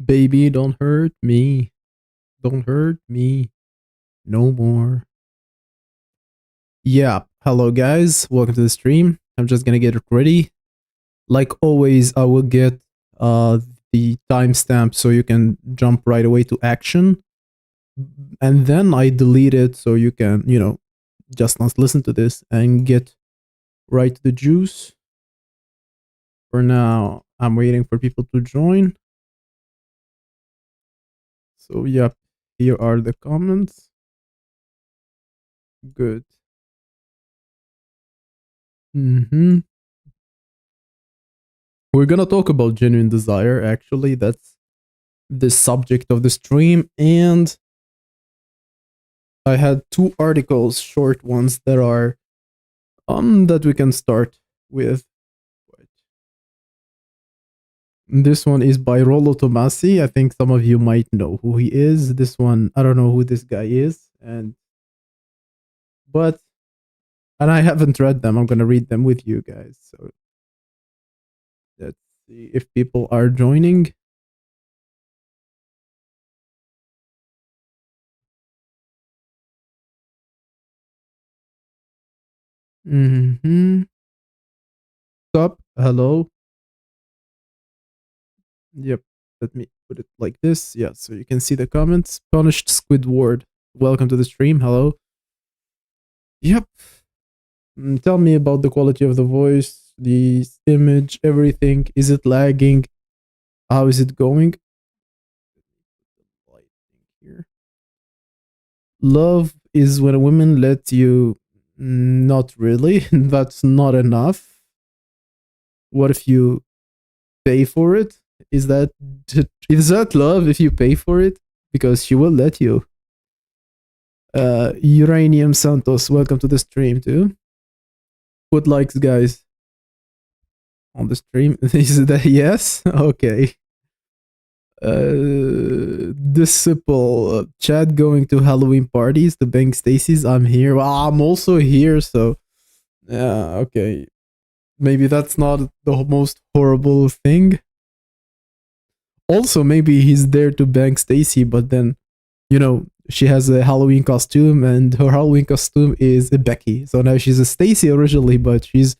Baby, don't hurt me. Don't hurt me no more. Yeah. Hello, guys. Welcome to the stream. I'm just gonna get it ready. Like always, I will get uh the timestamp so you can jump right away to action. And then I delete it so you can, just not listen to this and get right to the juice. For now, I'm waiting for people to join. So, yep, here are the comments. Good. Mm-hmm. We're gonna talk about genuine desire, actually. That's the subject of the stream. And I had two articles, short ones, that are that we can start with. This one is by Rollo Tomasi. I think some of you might know who he is. This one, I don't know who this guy is, but I haven't read them. I'm gonna read them with you guys. So let's see if people are joining. Mm-hmm. Stop. Hello. Yep. Let me put it like this. Yeah, so you can see the comments. Punished Squidward. Welcome to the stream. Hello. Yep. Tell me about the quality of the voice, the image, everything. Is it lagging? How is it going? Here. Love is when a woman lets you. Not really. That's not enough. What if you pay for it? Is that love if you pay for it? Because she will let you. Uranium Santos, welcome to the stream too. Put likes, guys, on the stream. Is that yes? Okay. Disciple, Chad going to Halloween parties, the Bank Stacy's. I'm here. Well, I'm also here, so yeah, okay. Maybe that's not the most horrible thing. Also, maybe he's there to bank Stacy, but then, she has a Halloween costume, and her Halloween costume is a Becky. So now she's a Stacy originally, but she's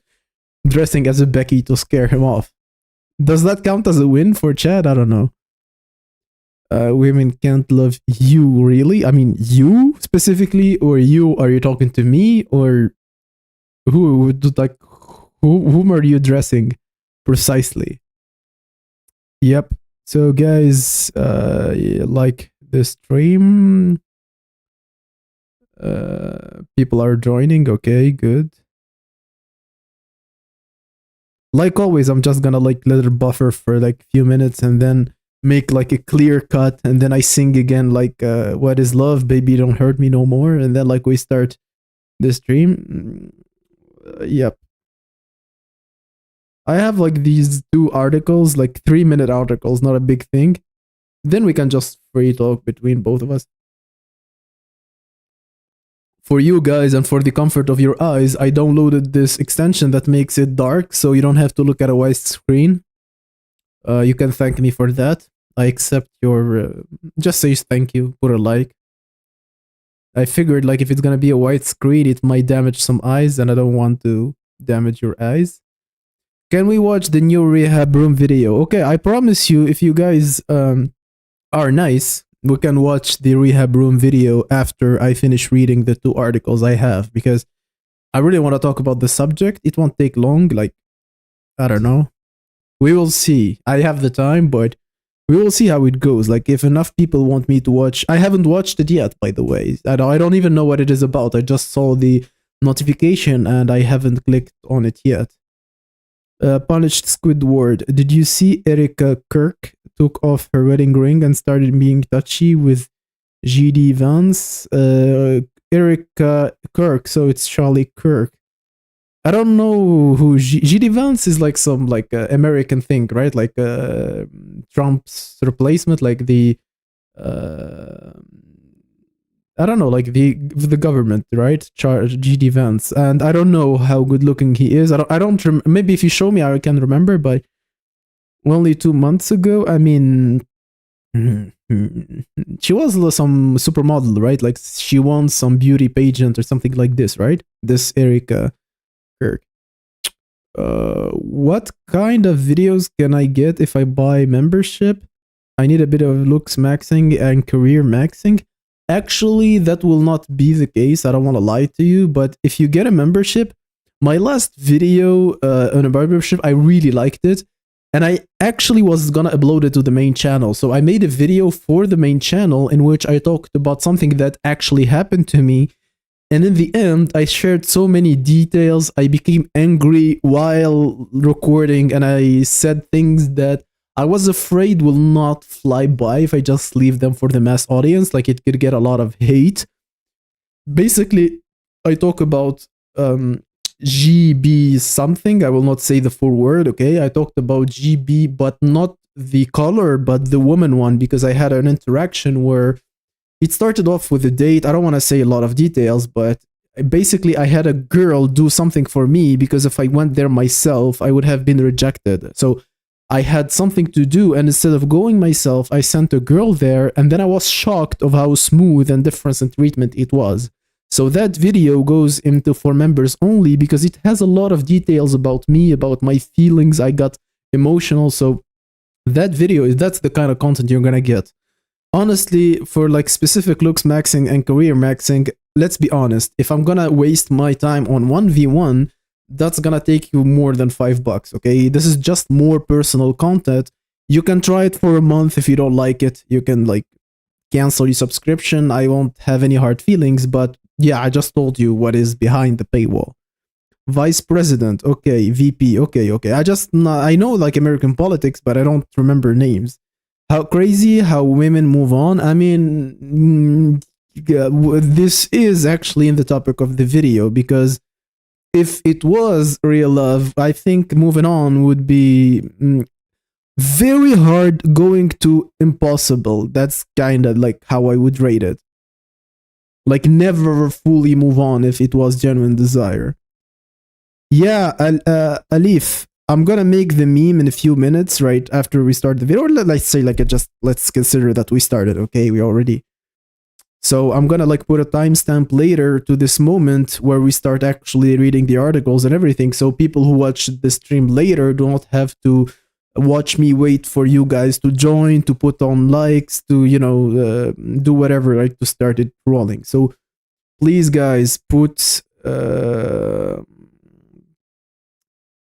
dressing as a Becky to scare him off. Does that count as a win for Chad? I don't know. Women can't love you, really? I mean, you specifically, or you? Are you talking to me, or who? Like, whom are you addressing precisely? Yep. So, guys, like the stream, people are joining. Okay, good. Like always, I'm just gonna like let it buffer for like a few minutes and then make like a clear cut, and then I sing again like what is love, baby, don't hurt me no more, and then like we start the stream. Yep. I have like these two articles, like 3-minute articles, not a big thing. Then we can just free talk between both of us. For you guys and for the comfort of your eyes, I downloaded this extension that makes it dark so you don't have to look at a white screen. You can thank me for that. I accept your. Just say thank you, put a like. I figured like if it's gonna be a white screen, it might damage some eyes, and I don't want to damage your eyes. Can we watch the new rehab room video? Okay, I promise you, if you guys are nice, we can watch the rehab room video after I finish reading the two articles I have, because I really want to talk about the subject. It won't take long, like, I don't know. We will see. I have the time, but we will see how it goes. Like, if enough people want me to watch. I haven't watched it yet, by the way. I don't even know what it is about. I just saw the notification and I haven't clicked on it yet. Punished Squidward. Did you see Erica Kirk took off her wedding ring and started being touchy with GD Vance? Erica Kirk, so it's Charlie Kirk. I don't know who GD Vance is. Like some like American thing, right? Like Trump's replacement, like the I don't know, like the government, right? GD Vance, and I don't know how good looking he is. I don't maybe if you show me, I can remember. But only 2 months ago, I mean, She was some supermodel, right? Like she won some beauty pageant or something like this, right? This Erica Kirk. What kind of videos can I get if I buy membership? I need a bit of looks maxing and career maxing. Actually, that will not be the case. I don't want to lie to you, but if you get a membership, my last video on a membership, I really liked it. And I actually was gonna upload it to the main channel. So I made a video for the main channel in which I talked about something that actually happened to me. And in the end, I shared so many details. I became angry while recording, and I said things that I was afraid will not fly by if I just leave them for the mass audience. Like it could get a lot of hate. Basically, I talk about GB something. I will not say the full word, okay? I talked about GB, but not the color, but the woman one, because I had an interaction where it started off with a date. I don't want to say a lot of details, but basically I had a girl do something for me because if I went there myself, I would have been rejected. So I had something to do, and instead of going myself, I sent a girl there, and then I was shocked of how smooth and different in treatment it was. So that video goes into for members only because it has a lot of details about me, about my feelings. I got emotional. So that video, that's the kind of content you're gonna get. Honestly, for like specific looks maxing and career maxing, let's be honest, if I'm gonna waste my time on 1v1, that's gonna take you more than $5, okay? This is just more personal content. You can try it for a month. If you don't like it, you can like cancel your subscription. I won't have any hard feelings, but yeah, I just told you what is behind the paywall. Vice president, okay. VP, okay. I know like American politics, but I don't remember names. How crazy how women move on. I mean, this is actually in the topic of the video, because if it was real love, I think moving on would be very hard going to impossible. That's kind of like how I would rate it. Like never fully move on if it was genuine desire. Yeah, Alif, I'm gonna make the meme in a few minutes, right after we start the video. Or let's say like let's consider that we started, okay? We already. So I'm gonna like put a timestamp later to this moment where we start actually reading the articles and everything, so people who watch the stream later do not have to watch me wait for you guys to join, to put on likes, to do whatever, right, to start it rolling. So please guys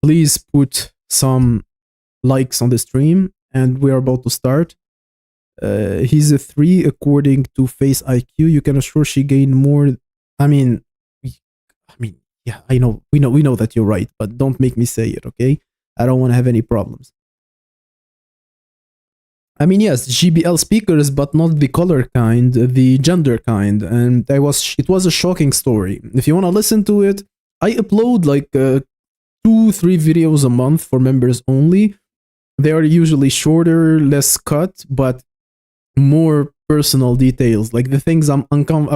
please put some likes on the stream, and we are about to start. He's a 3 according to Face IQ. You can assure she gained more. I mean, yeah, I know, we know that you're right, but don't make me say it, okay? I don't want to have any problems. I mean, yes, GBL speakers, but not the color kind, the gender kind. And it was a shocking story. If you want to listen to it, I upload like 2-3 videos a month for members only. They are usually shorter, less cut, but more personal details. Like the things I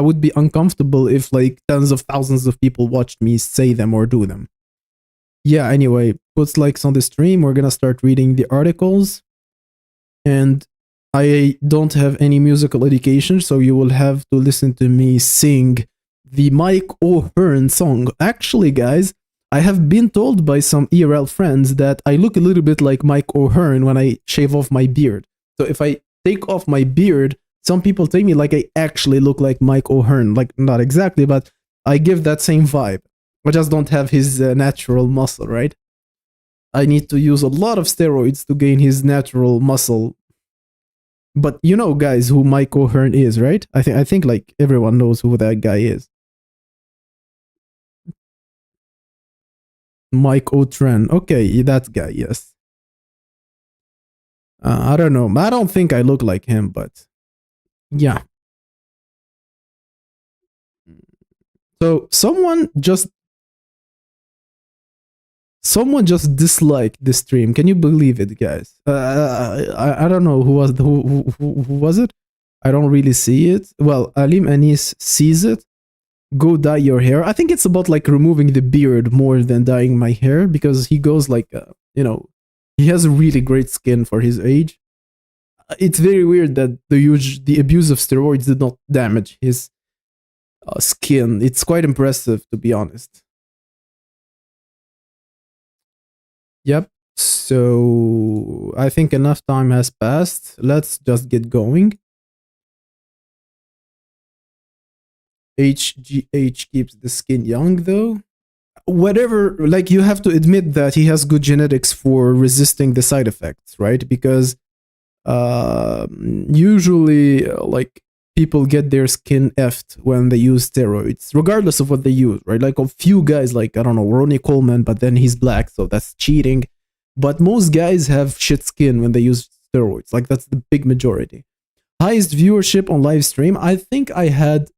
would be uncomfortable if like tens of thousands of people watched me say them or do them. Yeah, anyway, put likes on the stream. We're gonna start reading the articles. And I don't have any musical education, so you will have to listen to me sing the Mike O'Hearn song. Actually, guys, I have been told by some ERL friends that I look a little bit like Mike O'Hearn when I shave off my beard. So if I take off my beard, some people tell me like I actually look like Mike O'Hearn. Like, not exactly, but I give that same vibe. I just don't have his natural muscle, right? I need to use a lot of steroids to gain his natural muscle. But you know, guys, who Mike O'Hearn is, right? I think like everyone knows who that guy is. Mike O'Tren. Okay, that guy, yes. I don't know. I don't think I look like him, but yeah. So someone just disliked the stream. Can you believe it, guys? I don't know who was it. I don't really see it. Well, Alim Anis sees it. Go dye your hair. I think it's about like removing the beard more than dyeing my hair, because he goes like he has a really great skin for his age. it's very weird that the abuse of steroids did not damage his skin. It's quite impressive, to be honest. Yep. So I think enough time has passed. Let's just get going. HGH keeps the skin young, though. Whatever, like, you have to admit that he has good genetics for resisting the side effects, right? Because usually, like, people get their skin effed when they use steroids, regardless of what they use, right? Like, a few guys, like, I don't know, Ronnie Coleman, but then he's black, so that's cheating. But most guys have shit skin when they use steroids. Like, that's the big majority. Highest viewership on live stream, I think I had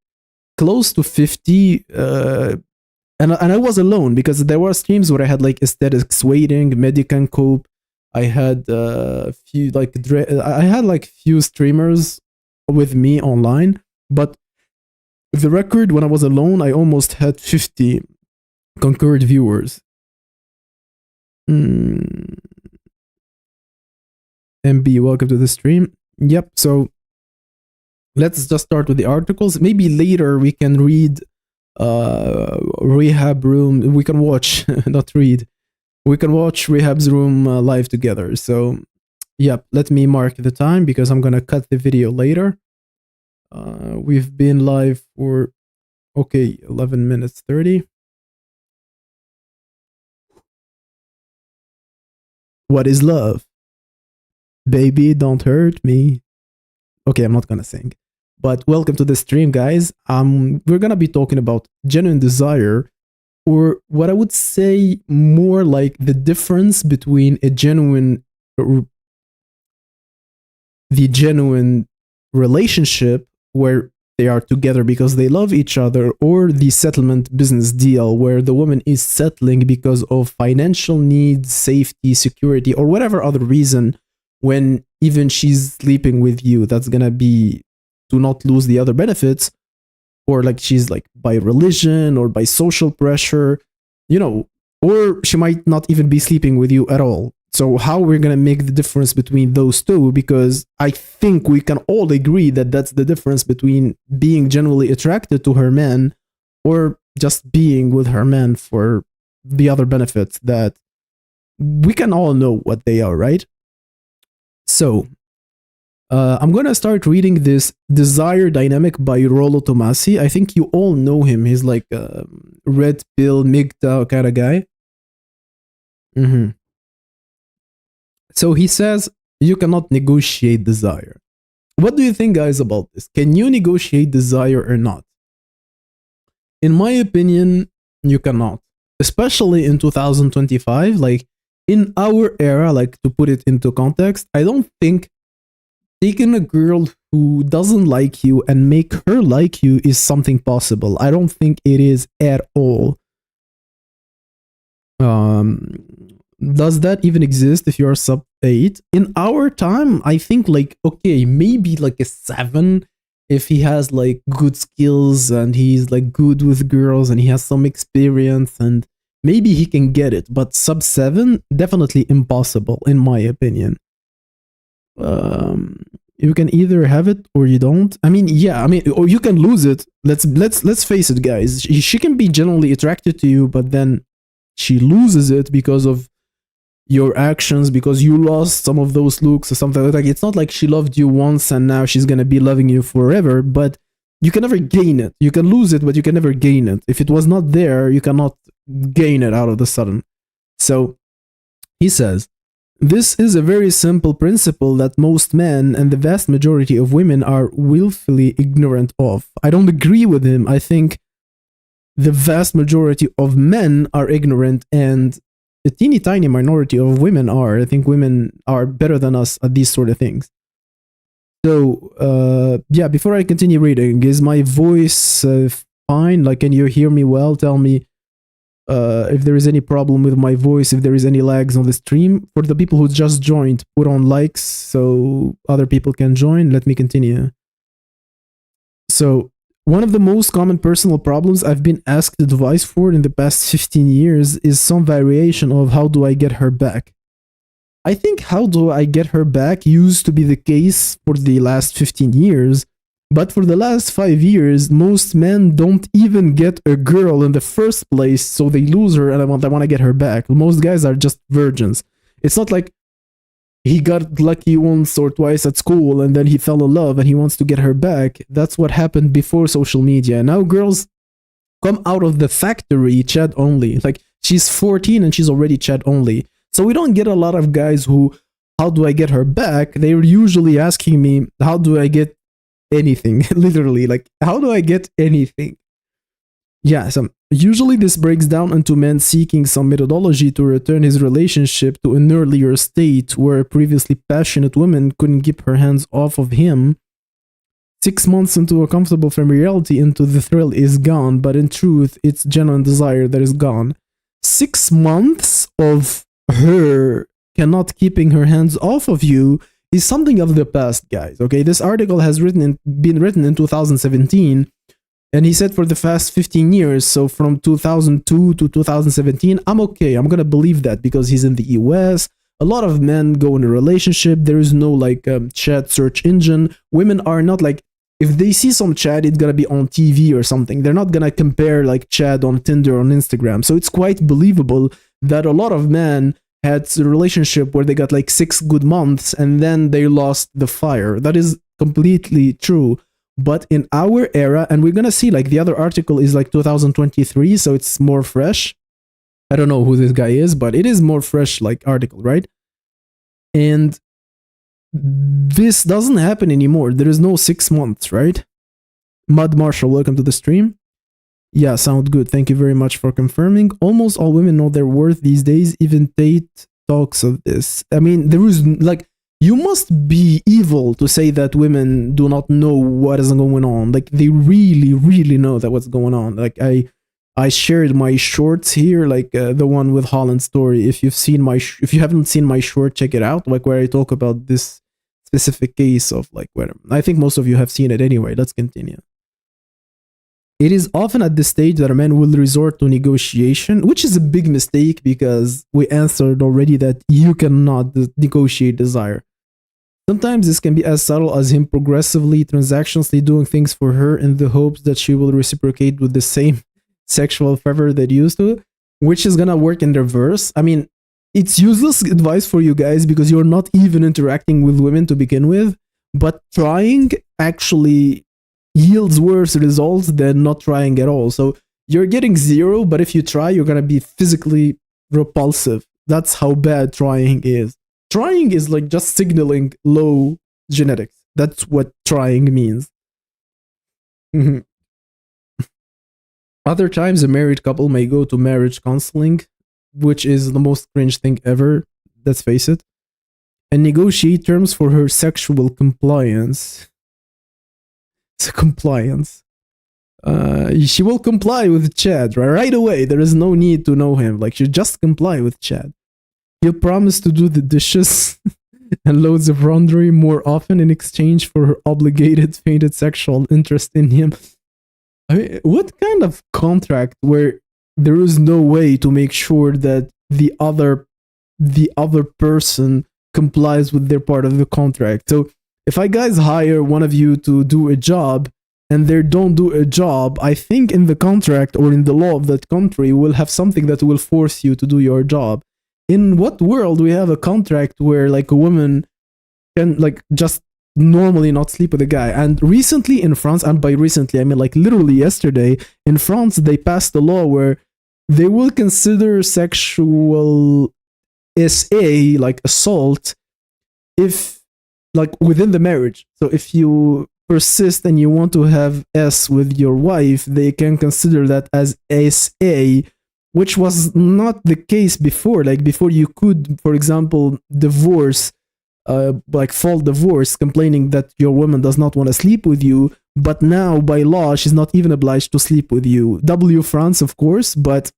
close to 50, and I was alone because there were streams where I had like aesthetics waiting, Medican Cope. I had few like I had like few streamers with me online, but the record when I was alone, I almost had 50 concurrent viewers. MB, welcome to the stream. Yep. So let's just start with the articles. Maybe later we can read Rehab Room. We can watch, not read. We can watch Rehab's Room live together. So, yep, let me mark the time because I'm gonna cut the video later. We've been live for 11 minutes 30. What is love? Baby, don't hurt me. Okay, I'm not gonna sing. But welcome to the stream, guys. We're gonna be talking about genuine desire, or what I would say more like the difference between the genuine relationship where they are together because they love each other, or the settlement business deal where the woman is settling because of financial needs, safety, security, or whatever other reason, when even she's sleeping with you, that's gonna be to not lose the other benefits, or like she's like by religion or by social pressure, or she might not even be sleeping with you at all. So how we're gonna make the difference between those two? Because I think we can all agree that that's the difference between being genuinely attracted to her man or just being with her man for the other benefits that we can all know what they are, right? So I'm gonna start reading this Desire Dynamic by Rollo Tomasi. I think you all know him. He's like a red pill MGTOW kind of guy. So he says you cannot negotiate desire. What do you think, guys, about this? Can you negotiate desire or not? In my opinion, you cannot. Especially in 2025, like in our era, like to put it into context, I don't think taking a girl who doesn't like you and make her like you is something possible. I don't think it is at all. Does that even exist if you're sub 8? In our time, I think like, okay, maybe like a 7 if he has like good skills and he's like good with girls and he has some experience, and maybe he can get it. But sub 7, definitely impossible in my opinion. You can either have it or you don't. I mean, yeah, or you can lose it. Let's face it, guys. She can be genuinely attracted to you, but then she loses it because of your actions, because you lost some of those looks or something like that. It's not like she loved you once and now she's gonna be loving you forever, but you can never gain it. You can lose it, but you can never gain it. If it was not there, you cannot gain it out of the sudden. So he says, this is a very simple principle that most men and the vast majority of women are willfully ignorant of. I don't agree with him. I think the vast majority of men are ignorant, and a teeny tiny minority of women are. I think women are better than us at these sort of things. So, yeah, before I continue reading, is my voice fine? Like, can you hear me well? Tell me if there is any problem with my voice, if there is any lags on the stream. For the people who just joined, put on likes so other people can join. Let me continue. So, one of the most common personal problems I've been asked advice for in the past 15 years is some variation of how do I get her back. I think how do I get her back used to be the case for the last 15 years. But for the last 5 years, most men don't even get a girl in the first place, so they lose her and they want to get her back. Most guys are just virgins. It's not like he got lucky once or twice at school and then he fell in love and he wants to get her back. That's what happened before social media. Now girls come out of the factory chat only. Like she's 14 and she's already chat only. So we don't get a lot of guys who, how do I get her back? They're usually asking me, how do I get anything? Literally, like, how do I get anything? Yeah, so usually this breaks down into men seeking some methodology to return his relationship to an earlier state where previously passionate woman couldn't keep her hands off of him. 6 months into a comfortable familiarity, into the thrill is gone, but in truth, it's genuine desire that is gone. 6 months of her cannot keeping her hands off of you is something of the past, guys. Okay, this article has been written in 2017, and he said for the past 15 years, so from 2002 to 2017, I'm okay. I'm gonna believe that because he's in the US. A lot of men go in a relationship. There is no like chat search engine. Women are not like, if they see some chat, it's gonna be on TV or something. They're not gonna compare like chat on Tinder or on Instagram. So it's quite believable that a lot of men had a relationship where they got like 6 good months and then they lost the fire. That is completely true. But in our era, and we're gonna see like the other article is like 2023, so it's more fresh. I don't know who this guy is, but it is more fresh like article, right? And this doesn't happen anymore. There is no 6 months, right? Mud Marshall, welcome to the stream. Yeah, sound good. Thank you very much for confirming. Almost all women know their worth these days. Even Tate talks of this. I mean, there is like, you must be evil to say that women do not know what is going on. Like they really, really know that what's going on. Like I shared my shorts here, like the one with Holland's story. If you've seen if you haven't seen my short, check it out. Like where I talk about this specific case of like where I think most of you have seen it anyway. Let's continue. It is often at this stage that a man will resort to negotiation, which is a big mistake because we answered already that you cannot negotiate desire. Sometimes this can be as subtle as him progressively, transactionally doing things for her in the hopes that she will reciprocate with the same sexual fervor that used to, which is gonna work in reverse. I mean, it's useless advice for you guys because you're not even interacting with women to begin with, but trying actually yields worse results than not trying at all. So you're getting 0, but if you try, you're gonna be physically repulsive. That's how bad trying is. Trying is like just signaling low genetics. That's what trying means. Other times, a married couple may go to marriage counseling, which is the most cringe thing ever, let's face it, and negotiate terms for her sexual compliance. Compliance. She will comply with Chad right away. There is no need to know him. Like, she just comply with Chad. He'll promise to do the dishes and loads of laundry more often in exchange for her obligated, fainted sexual interest in him. I mean, what kind of contract where there is no way to make sure that the other person complies with their part of the contract? So if I guys hire one of you to do a job and they don't do a job, I think in the contract or in the law of that country we'll have something that will force you to do your job. In what world we have a contract where like a woman can like just normally not sleep with a guy? And recently in France, and by recently I mean like literally yesterday, in France they passed a law where they will consider sexual SA, like assault, if like within the marriage. So if you persist and you want to have S with your wife, they can consider that as SA, which was not the case before. Like before you could, for example, divorce, like full divorce, complaining that your woman does not want to sleep with you, but now by law she's not even obliged to sleep with you. W France, of course, but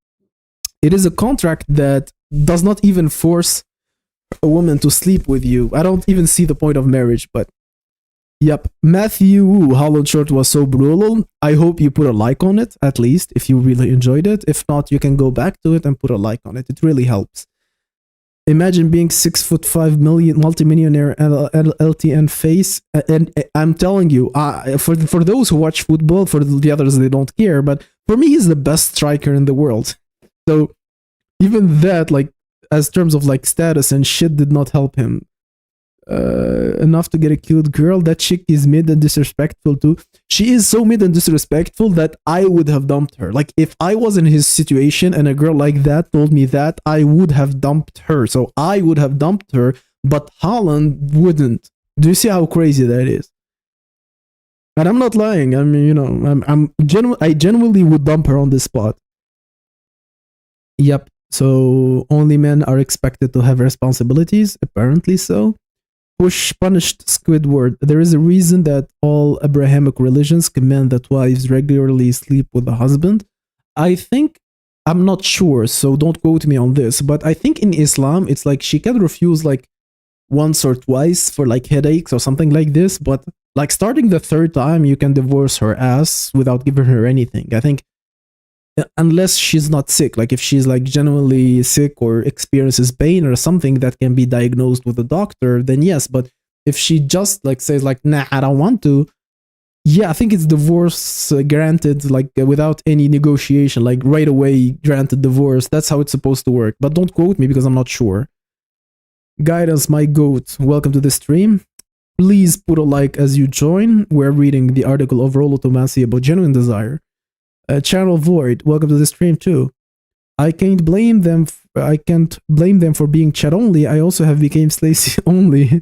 it is a contract that does not even force a woman to sleep with you. I don't even see the point of marriage, but yep. Matthew, Holland Short was so brutal. I hope you put a like on it, at least, if you really enjoyed it. If not, you can go back to it and put a like on it. It really helps. Imagine being 6'5" multimillionaire LTN face, and I'm telling you, for those who watch football, for the others they don't care, but for me he's the best striker in the world. So even that, like, as terms of like status and shit, did not help him enough to get a cute girl. That chick is mid and disrespectful too. She is so mid and disrespectful that I would have dumped her. Like, if I was in his situation and a girl like that told me that, I would have dumped her. So I would have dumped her, but Holland wouldn't. Do you see how crazy that is? And I'm not lying. I mean, you know, I genuinely would dump her on this spot. Yep. So only men are expected to have responsibilities. Apparently so. Punished Squidward. There is a reason that all Abrahamic religions command that wives regularly sleep with the husband. I think, I'm not sure, so don't quote me on this, but I think in Islam, it's like she can refuse like once or twice for like headaches or something like this, but like starting the third time, you can divorce her ass without giving her anything. I think, unless she's not sick, like if she's like genuinely sick or experiences pain or something that can be diagnosed with a doctor, then yes. But if she just like says like, nah, I don't want to, yeah, I think it's divorce granted, like without any negotiation, like right away granted divorce. That's how it's supposed to work, but don't quote me because I'm not sure. Guidance, my goat, welcome to the stream. Please put a like as you join. We're reading the article Overall Automacy about genuine desire. Channel Void, welcome to the stream too. I can't blame them for being chat only. I also have became Slacy only.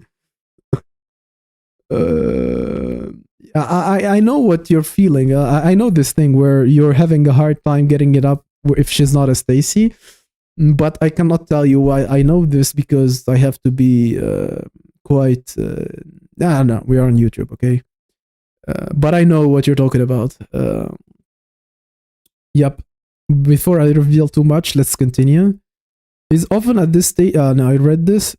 I know what you're feeling. I know this thing where you're having a hard time getting it up if she's not a Stacy. But I cannot tell you why I know this, because I have to be quite. No, we are on YouTube, okay? But I know what you're talking about. Yep. Before I reveal too much, let's continue. Is often at this stage. No, I read this.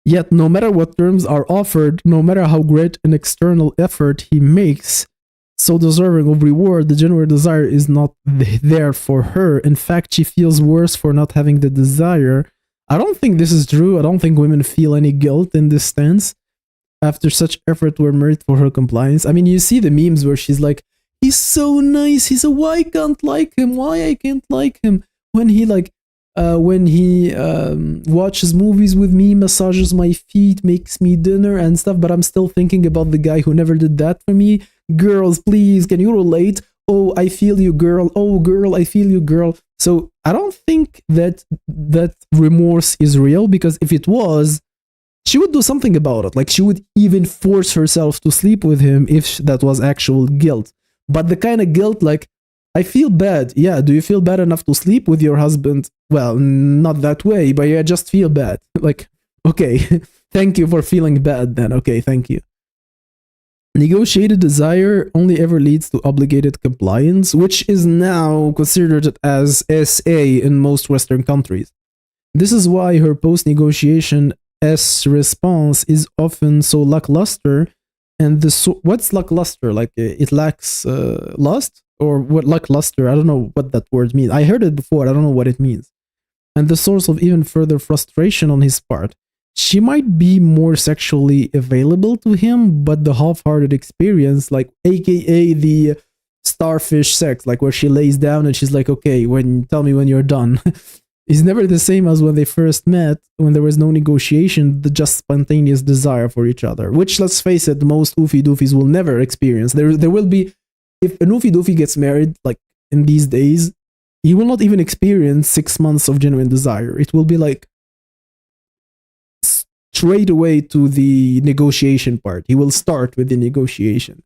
Yet, no matter what terms are offered, no matter how great an external effort he makes, so deserving of reward, the genuine desire is not there for her. In fact, she feels worse for not having the desire. I don't think this is true. I don't think women feel any guilt in this stance after such effort were made for her compliance. I mean, you see the memes where she's like, he's so nice. He's a why I can't like him? Why I can't like him? When he watches movies with me, massages my feet, makes me dinner and stuff, but I'm still thinking about the guy who never did that for me. Girls, please, can you relate? Oh, I feel you, girl. Oh, girl, I feel you, girl. So I don't think that remorse is real, because if it was, she would do something about it. Like, she would even force herself to sleep with him if that was actual guilt. But the kind of guilt, like, I feel bad. Yeah, do you feel bad enough to sleep with your husband? Well, not that way, but yeah, just feel bad. Like, okay, thank you for feeling bad then. Okay, thank you. Negotiated desire only ever leads to obligated compliance, which is now considered as SA in most Western countries. This is why her post-negotiation S response is often so lackluster. And what's lackluster? Like, it lacks lust? Or what lackluster? I don't know what that word means. I heard it before. I don't know what it means. And the source of even further frustration on his part. She might be more sexually available to him, but the half-hearted experience, like aka the starfish sex, like where she lays down and she's like, okay, tell me when you're done, is never the same as when they first met, when there was no negotiation, the just spontaneous desire for each other, which, let's face it, most oofy doofies will never experience. There will be, if an oofy doofy gets married, like in these days, he will not even experience 6 months of genuine desire. It will be like straight away to the negotiation part. He will start with the negotiation.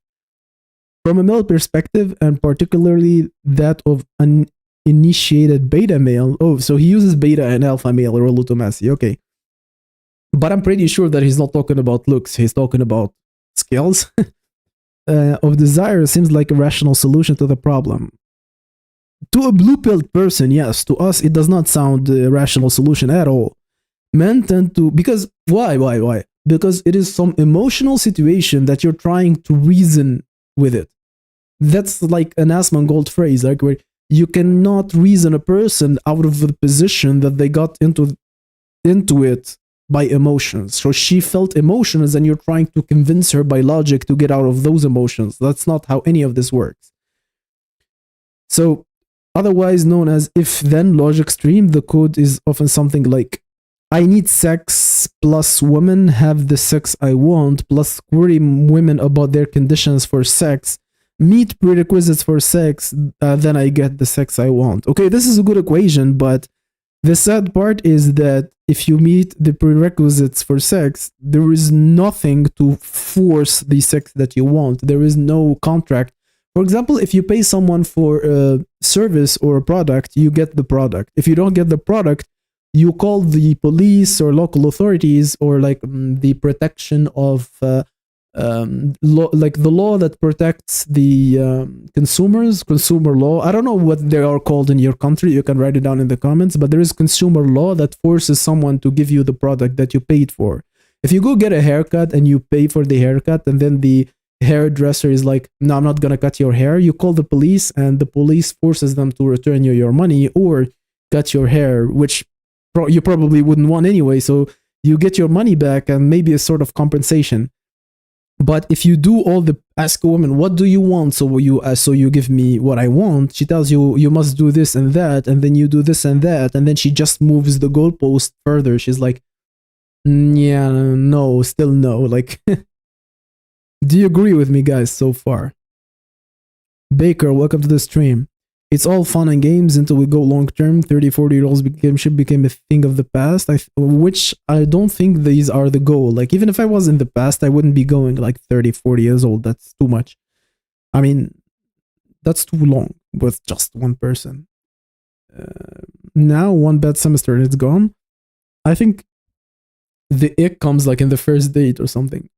From a male perspective, and particularly that of an initiated beta male. Oh, so he uses beta and alpha male or automacy. Okay. But I'm pretty sure that he's not talking about looks. He's talking about skills. Of desire seems like a rational solution to the problem. To a blue-pilled person, yes. To us, it does not sound a rational solution at all. Men tend to, because why? Because it is some emotional situation that you're trying to reason with it. That's like an Asmongold phrase, like where you cannot reason a person out of the position that they got into it by emotions. So she felt emotions, and you're trying to convince her by logic to get out of those emotions. That's not how any of this works. So, otherwise known as if then logic stream, the code is often something like I need sex plus women have the sex I want plus query women about their conditions for sex, meet prerequisites for sex, then I get the sex I want. Okay, this is a good equation, but the sad part is that if you meet the prerequisites for sex, there is nothing to force the sex that you want. There is no contract. For example, if you pay someone for a service or a product, you get the product. If you don't get the product, you call the police or local authorities or like the protection of like the law that protects the consumer law. I don't know what they are called in your country. You can write it down in the comments, but there is consumer law that forces someone to give you the product that you paid for. If you go get a haircut and you pay for the haircut and then the hairdresser is like, no, I'm not gonna cut your hair, you call the police and the police forces them to return you your money or cut your hair, which you probably wouldn't want anyway. So you get your money back and maybe a sort of compensation. But if you do all the ask a woman, what do you want? So you give me what I want. She tells you you must do this and that, and then you do this and that, and then she just moves the goalpost further. She's like, yeah, no, still no. Like, do you agree with me, guys, so far? Baker, welcome to the stream. It's all fun and games until we go long term. 30, 40-year-olds became a thing of the past, which I don't think these are the goal. Like, even if I was in the past, I wouldn't be going like 30, 40 years old. That's too much. I mean, that's too long with just one person. Now, one bad semester and it's gone. I think the ick comes like in the first date or something.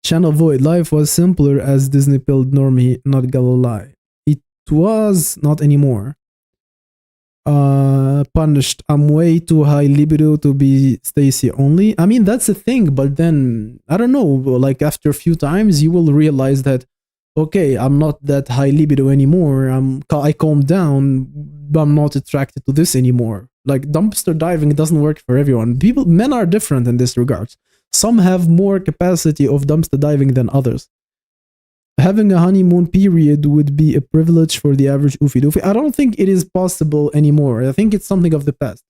Channel Void, life was simpler as Disney pilled normie, not gonna lie. It was not anymore. Punished. I'm way too high libido to be Stacy only. I mean, that's a thing, but then I don't know. Like after a few times, you will realize that okay, I'm not that high libido anymore. I calmed down, but I'm not attracted to this anymore. Like dumpster diving doesn't work for everyone. Men are different in this regard. Some have more capacity of dumpster diving than others. Having a honeymoon period would be a privilege for the average oofy doofy. I don't think it is possible anymore. I think it's something of the past.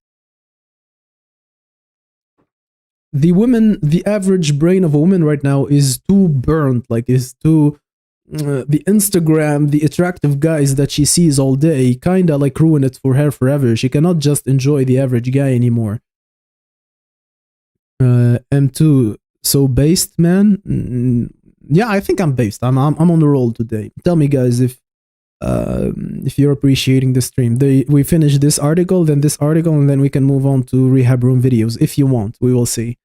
The average brain of a woman right now is too burnt, like is too the Instagram, the attractive guys that she sees all day kinda like ruin it for her forever. She cannot just enjoy the average guy anymore. M2, so based, man. Yeah, I think I'm based. I'm on the roll today. Tell me, guys, if you're appreciating the stream. We finish this article, then this article, and then we can move on to rehab room videos if you want. We will see.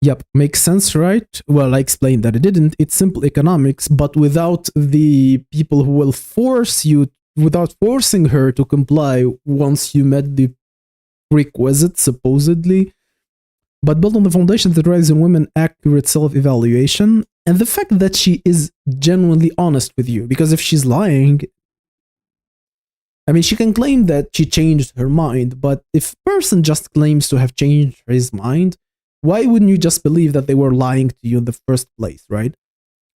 Yep, makes sense, right? Well, I explained that it didn't. It's simple economics, but without the people who will force you, without forcing her to comply once you met the requisites, supposedly. But built on the foundation that relies on women accurate self-evaluation and the fact that she is genuinely honest with you. Because if she's lying, I mean, she can claim that she changed her mind, but if a person just claims to have changed his mind, why wouldn't you just believe that they were lying to you in the first place, right?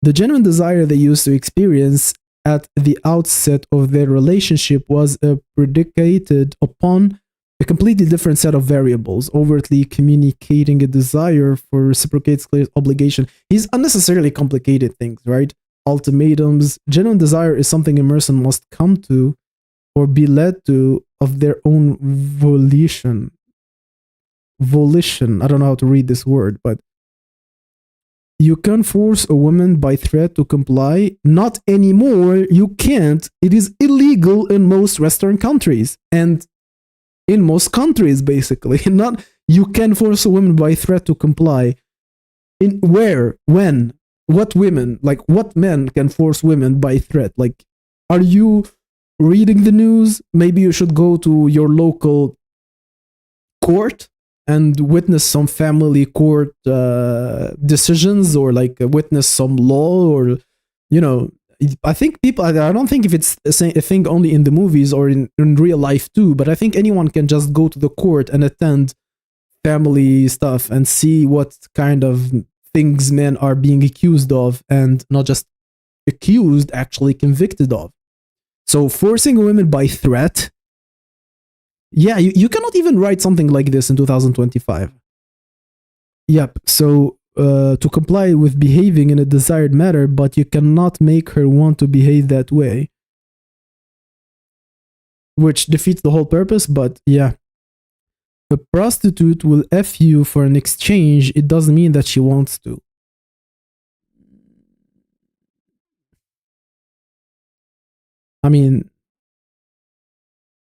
The genuine desire they used to experience at the outset of their relationship was predicated upon a completely different set of variables, overtly communicating a desire for reciprocates clear obligation. He's unnecessarily complicated things, right? Ultimatums. Genuine desire is something a person must come to or be led to of their own volition. Volition. I don't know how to read this word, but you can force a woman by threat to comply. Not anymore. You can't. It is illegal in most Western countries. And in most countries, basically. Not you can force a woman by threat to comply. In where, when, what women, like what men can force women by threat? Like, are you reading the news? Maybe you should go to your local court and witness some family court decisions, or like witness some law, or I think people, I don't think if it's a thing only in the movies or in real life too, but I think anyone can just go to the court and attend family stuff and see what kind of things men are being accused of, and not just accused, actually convicted of. So forcing women by threat, yeah, you cannot even write something like this in 2025. Yep. So to comply with behaving in a desired manner, but you cannot make her want to behave that way, which defeats the whole purpose. But yeah, a prostitute will F you for an exchange. It doesn't mean that she wants to. I mean,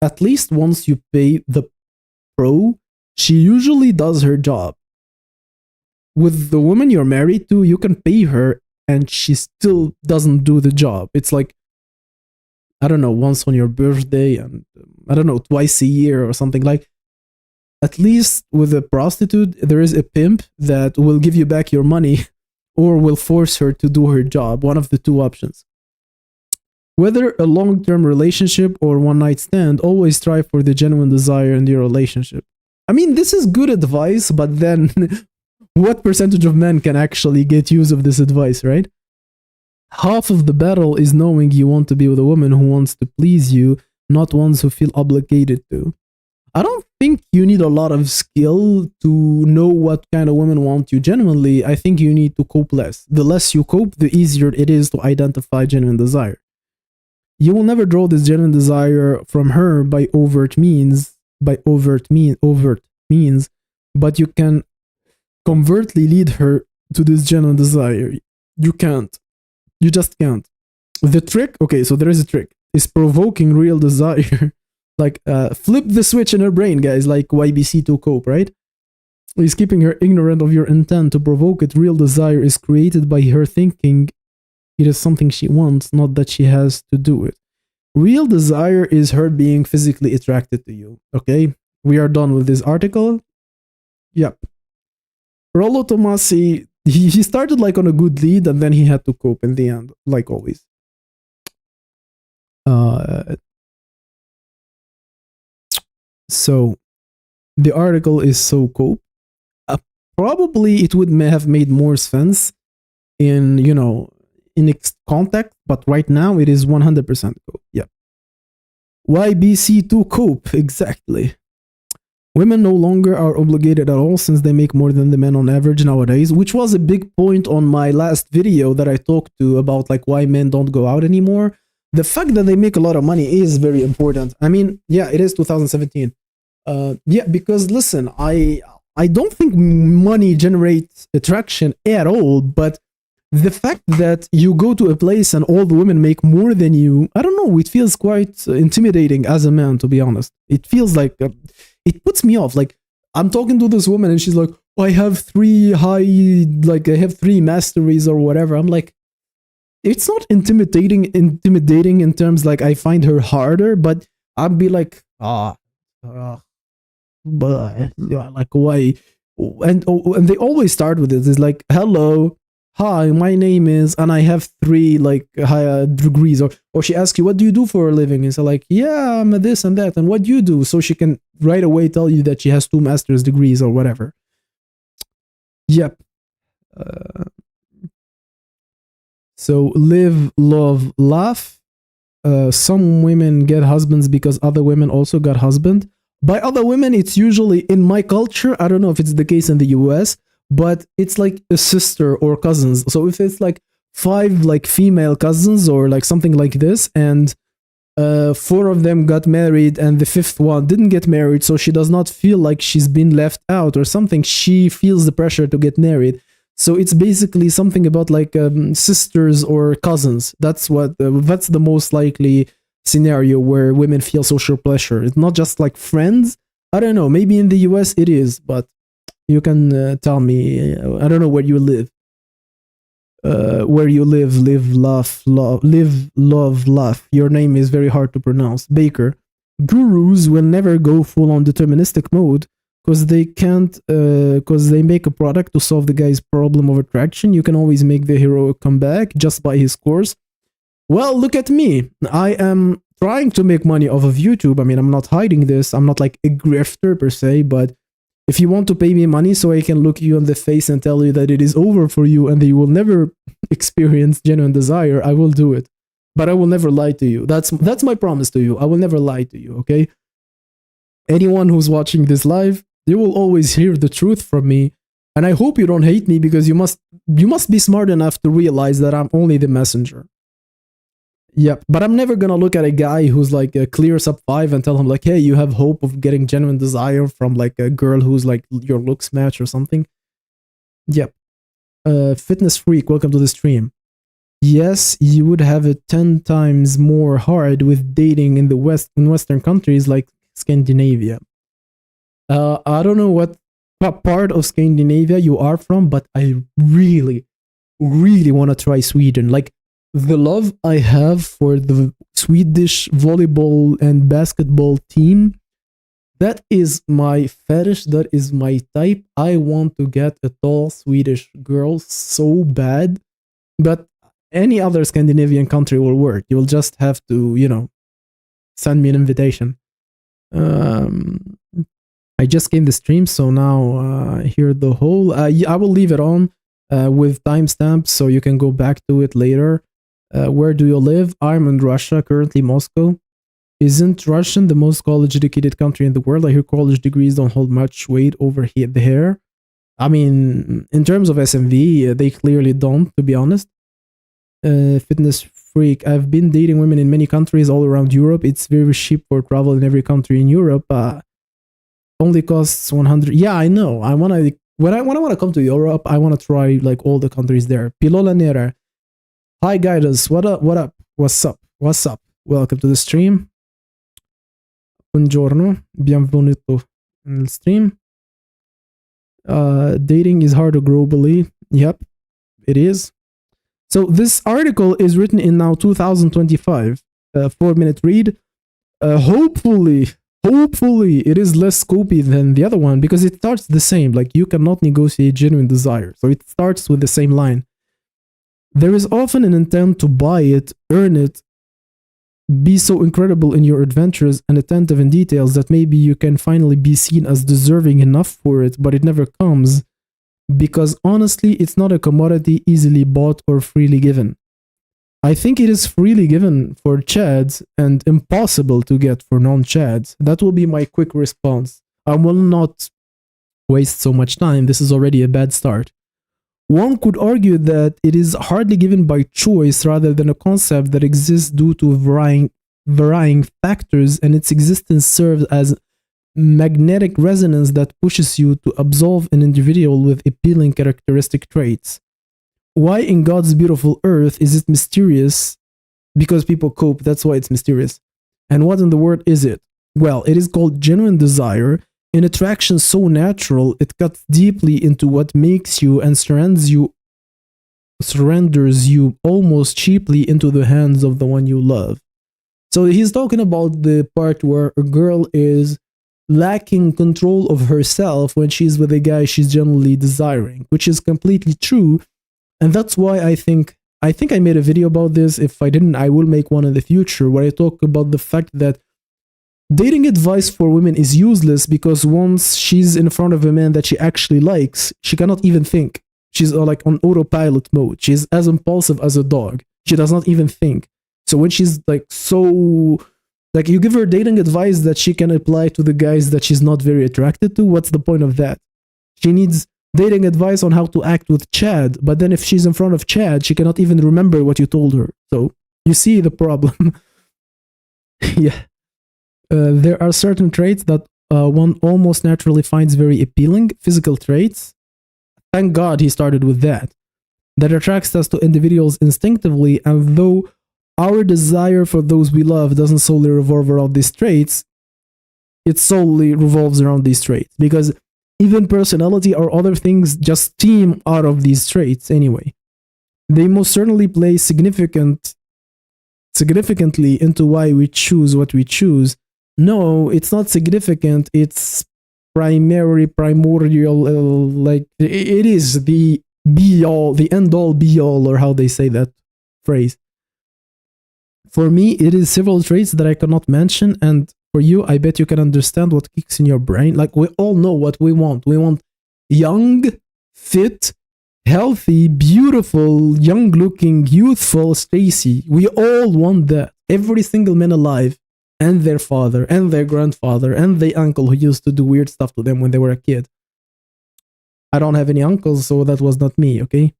at least once you pay the pro, she usually does her job. With the woman you're married to, you can pay her and she still doesn't do the job. It's like, I don't know, once on your birthday and I don't know, twice a year or something. Like, at least with a prostitute, there is a pimp that will give you back your money or will force her to do her job. One of the two options. Whether a long-term relationship or one-night stand, always strive for the genuine desire in your relationship. I mean, this is good advice, but then what percentage of men can actually get use of this advice, right? Half of the battle is knowing you want to be with a woman who wants to please you, not ones who feel obligated to. I don't think you need a lot of skill to know what kind of women want you genuinely. I think you need to cope less. The less you cope, the easier it is to identify genuine desire. You will never draw this genuine desire from her by overt means, but you can covertly lead her to this genuine desire. You can't. You just can't. The trick, okay, so there is a trick, is provoking real desire. Like, flip the switch in her brain, guys, like YBC to cope, right? Is keeping her ignorant of your intent. To provoke it, real desire is created by her thinking it is something she wants, not that she has to do it. Real desire is her being physically attracted to you, okay? We are done with this article. Yep. Rollo Tomasi, he started like on a good lead and then he had to cope in the end, like always. So the article is so cope. Probably it would have made more sense in, you know, in its context, but right now it is 100% cope. Yeah. YBC2 cope, exactly. Women no longer are obligated at all since they make more than the men on average nowadays, which was a big point on my last video that I talked to about like why men don't go out anymore. The fact that they make a lot of money is very important. I mean, yeah, it is 2017. Yeah, because listen, I don't think money generates attraction at all, but the fact that you go to a place and all the women make more than you, I don't know, it feels quite intimidating as a man, to be honest. It feels like, it puts me off. Like, I'm talking to this woman and she's like, oh, I have three masteries or whatever. I'm like, it's not intimidating in terms like I find her harder, but I'd be like, but yeah, like why? And they always start with this. It's like, hello, hi, my name is, and I have 3 like higher degrees, or she asks you, what do you do for a living? And so like, yeah, I'm a this and that, and what do you do? So she can right away tell you that she has 2 master's degrees or whatever. Yep. So live, love, laugh. Some women get husbands because other women also got husband. By other women, it's usually in my culture. I don't know if it's the case in the US, but it's like a sister or cousins. So if it's like 5 like female cousins or like something like this, and 4 of them got married and the 5th one didn't get married, so she does not feel like she's been left out or something. She feels the pressure to get married. So it's basically something about like sisters or cousins. That's the most likely scenario where women feel social pressure. It's not just like friends. I don't know. Maybe in the US it is, but you can tell me. I don't know where you live. Live, love, laugh. Your name is very hard to pronounce. Baker. Gurus will never go full on deterministic mode because they can't, because they make a product to solve the guy's problem of attraction. You can always make the hero come back just by his course. Well, look at me. I am trying to make money off of YouTube. I mean, I'm not hiding this. I'm not like a grifter per se, but if you want to pay me money so I can look you in the face and tell you that it is over for you and that you will never experience genuine desire, I will do it. But I will never lie to you. That's my promise to you. I will never lie to you, okay? Anyone who's watching this live, you will always hear the truth from me. And I hope you don't hate me because you must be smart enough to realize that I'm only the messenger. Yep, but I'm never gonna look at a guy who's like a clear sub 5 and tell him like, hey, you have hope of getting genuine desire from like a girl who's like your looks match or something. Yep. Fitness freak, welcome to the stream. Yes, you would have it 10 times more hard with dating in Western countries like Scandinavia. I don't know what part of Scandinavia you are from, but I really, really want to try Sweden. Like, the love I have for the Swedish volleyball and basketball team, that is my fetish, that is my type. I want to get a tall Swedish girl so bad, but any other Scandinavian country will work. You will just have to, send me an invitation. I just came the stream, so now hear the whole. I will leave it on with timestamps so you can go back to it later. Where do you live? I'm in Russia, currently Moscow. Isn't Russian the most college-educated country in the world? I hear college degrees don't hold much weight over there. I mean, in terms of SMV, they clearly don't, to be honest. Fitness freak. I've been dating women in many countries all around Europe. It's very cheap for travel in every country in Europe. Only costs 100. Yeah, I know. When I want to come to Europe, I want to try like all the countries there. Pilola Nera. Hi guys, what up? What's up? Welcome to the stream. Buongiorno, bienvenuto nel stream. Dating is harder globally. Yep, it is. So this article is written in now 2025. 4-minute read. Hopefully it is less scopy than the other one because it starts the same. Like, you cannot negotiate genuine desire. So it starts with the same line. There is often an intent to buy it, earn it, be so incredible in your adventures and attentive in details that maybe you can finally be seen as deserving enough for it, but it never comes because honestly, it's not a commodity easily bought or freely given. I think it is freely given for Chads and impossible to get for non-Chads. That will be my quick response. I will not waste so much time. This is already a bad start. One could argue that it is hardly given by choice rather than a concept that exists due to varying factors, and its existence serves as magnetic resonance that pushes you to absolve an individual with appealing characteristic traits. Why in God's beautiful earth is it mysterious? Because people cope, that's why it's mysterious. And what in the world is it? Well, it is called genuine desire, an attraction so natural it cuts deeply into what makes you and surrenders you almost cheaply into the hands of the one you love. So he's talking about the part where a girl is lacking control of herself when she's with a guy she's genuinely desiring, which is completely true. And that's why I think I made a video about this. If I didn't, I will make one in the future where I talk about the fact that dating advice for women is useless because once she's in front of a man that she actually likes, she cannot even think. She's like on autopilot mode. She's as impulsive as a dog. She does not even think. So when she's like you give her dating advice that she can apply to the guys that she's not very attracted to, what's the point of that? She needs dating advice on how to act with Chad, but then if she's in front of Chad, she cannot even remember what you told her. So you see the problem. Yeah. There are certain traits that one almost naturally finds very appealing, physical traits. Thank God he started with that. That attracts us to individuals instinctively, and though our desire for those we love doesn't solely revolve around these traits, it solely revolves around these traits. Because even personality or other things just stem out of these traits anyway. They most certainly play significantly into why we choose what we choose. No, it's not significant. It's primordial, like it is the be all, the end all be all, or how they say that phrase. For me, it is several traits that I cannot mention, and for you, I bet you can understand what kicks in your brain. Like, we all know what we want. We want young, fit, healthy, beautiful, young-looking, youthful Stacy. We all want that. Every single man alive, and their father, and their grandfather, and the uncle who used to do weird stuff to them when they were a kid. I don't have any uncles, so that was not me, okay?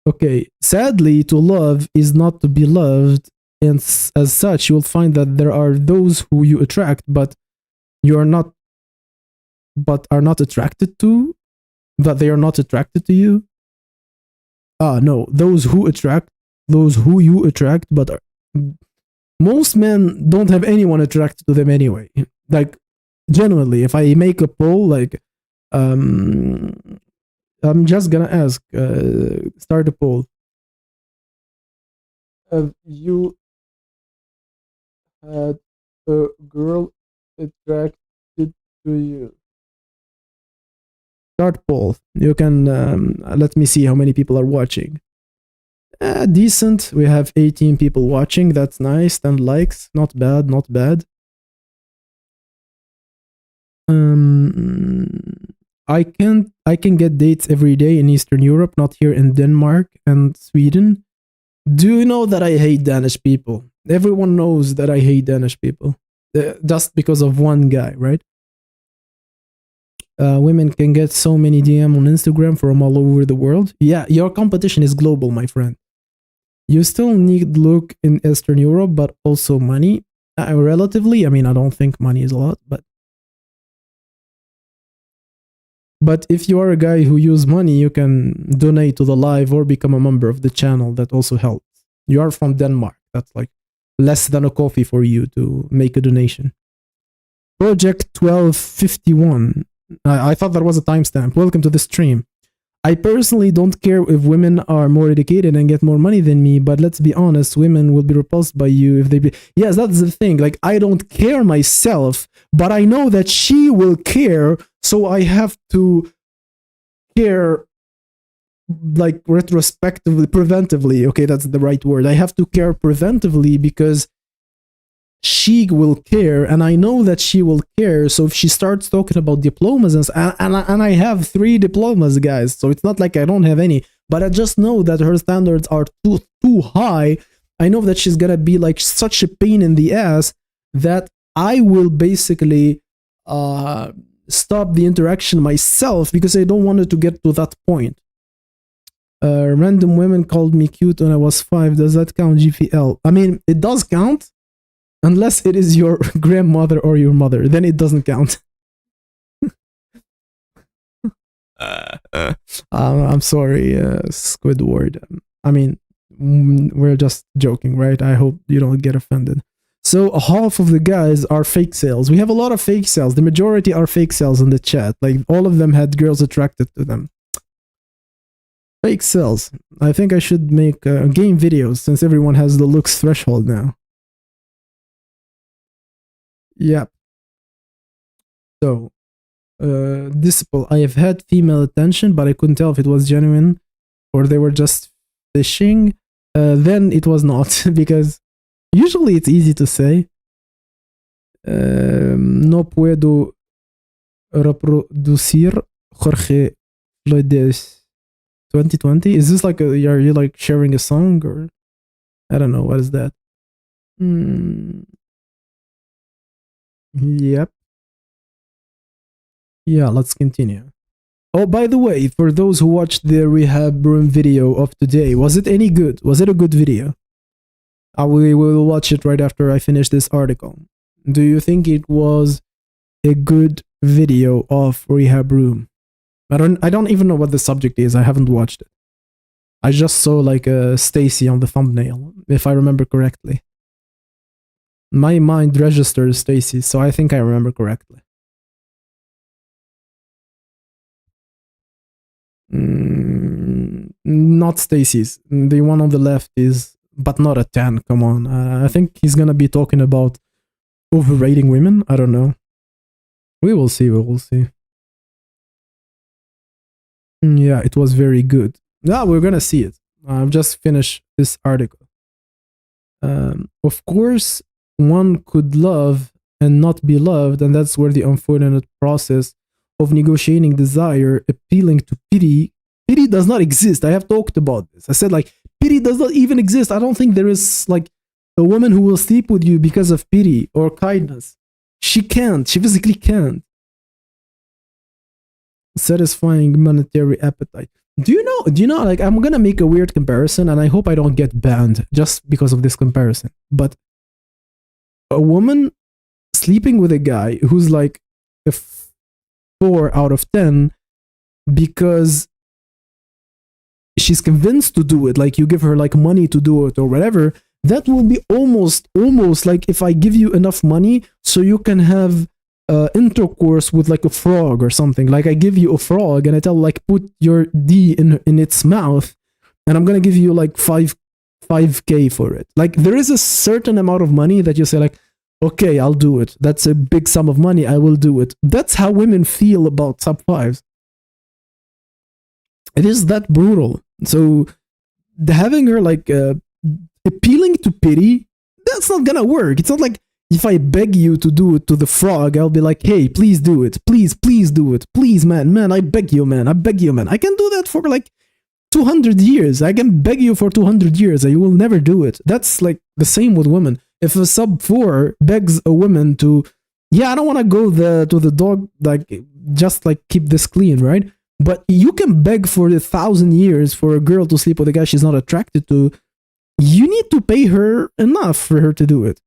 Okay. Sadly, to love is not to be loved, and as such, you will find that there are those who you attract, but you are not, but are not attracted to, that they are not attracted to you. No, those who you attract, but most men don't have anyone attracted to them anyway. Like, genuinely, if I make a poll, like, I'm just gonna ask, start a poll. Have you had a girl attracted to you? Start poll. You can let me see how many people are watching. Decent. We have 18 people watching. That's nice. 10 likes. Not bad. Not bad. I can get dates every day in Eastern Europe, not here in Denmark and Sweden. Do you know that I hate Danish people? Everyone knows that I hate Danish people. Just because of one guy, right? Women can get so many DM on Instagram from all over the world. Yeah, your competition is global, my friend. You still need look in Eastern Europe, but also money. Relatively, I mean, I don't think money is a lot, but if you are a guy who use money, you can donate to the live or become a member of the channel. That also helps. You are from Denmark. That's like less than a coffee for you to make a donation. Project 1251. I thought that was a timestamp. Welcome to the stream. I personally don't care if women are more educated and get more money than me, but let's be honest, women will be repulsed by you if they be. Yes, that's the thing. Like, I don't care myself, but I know that she will care, so I have to care, like, retrospectively, preventively. Okay, that's the right word. I have to care preventively because she will care, and I know that she will care. So if she starts talking about diplomas and I have 3 diplomas, guys, so it's not like I don't have any, but I just know that her standards are too high. I know that she's gonna be like such a pain in the ass that I will basically stop the interaction myself because I don't want it to get to that point. Random women called me cute when I was 5. Does that count, GPL? I mean, it does count. Unless it is your grandmother or your mother, then it doesn't count. I'm sorry, Squidward. I mean, we're just joking, right? I hope you don't get offended. So half of the guys are fake sales. We have a lot of fake sales. The majority are fake sales in the chat. Like, all of them had girls attracted to them. Fake sales. I think I should make game videos since everyone has the looks threshold now. Yep. So, disciple. I have had female attention, but I couldn't tell if it was genuine or they were just fishing. Then it was not, because usually it's easy to say. No puedo reproducir Jorge Floydes 2020. Is this like are you like sharing a song, or I don't know, what is that? Yep. Yeah, let's continue. Oh, by the way, for those who watched the rehab room video of today, was it any good? Was it a good video? We will watch it right after I finish this article. Do you think it was a good video of rehab room? I don't even know what the subject is. I haven't watched it. I just saw like a Stacy on the thumbnail, if I remember correctly. My mind registers Stacy, so I think I remember correctly. Not Stacy's. The one on the left is, but not a 10. Come on. I think he's gonna be talking about overrating women. I don't know. We will see. We will see. Yeah, it was very good. Yeah, we're gonna see it. I've just finished this article. Of course, one could love and not be loved, and that's where the unfortunate process of negotiating desire, appealing to pity. Pity does not exist. I have talked about this. I said, like, pity does not even exist. I don't think there is, like, a woman who will sleep with you because of pity or kindness. She can't. She physically can't. Satisfying monetary appetite. Do you know, like, I'm gonna make a weird comparison, and I hope I don't get banned just because of this comparison. But a woman sleeping with a guy who's like a 4 out of 10 because she's convinced to do it, like you give her like money to do it or whatever, that will be almost like if I give you enough money so you can have intercourse with like a frog or something. Like I give you a frog and I tell like put your D in its mouth, and I'm gonna give you like 5k for it. Like there is a certain amount of money that you say like, okay, I'll do it. That's a big sum of money. I will do it. That's how women feel about sub fives. It is that brutal. So having her like appealing to pity, that's not gonna work. It's not like if I beg you to do it to the frog, I'll be like, hey, please do it. Please do it. Please, man, I beg you, man. I beg you, man. I can do that for like 200 years. I can beg you for 200 years. You will never do it. That's like the same with women. If a sub 4 begs a woman to, yeah, I don't want to go to the dog, like, just like keep this clean, right? But you can beg for 1,000 years for a girl to sleep with a guy she's not attracted to. You need to pay her enough for her to do it.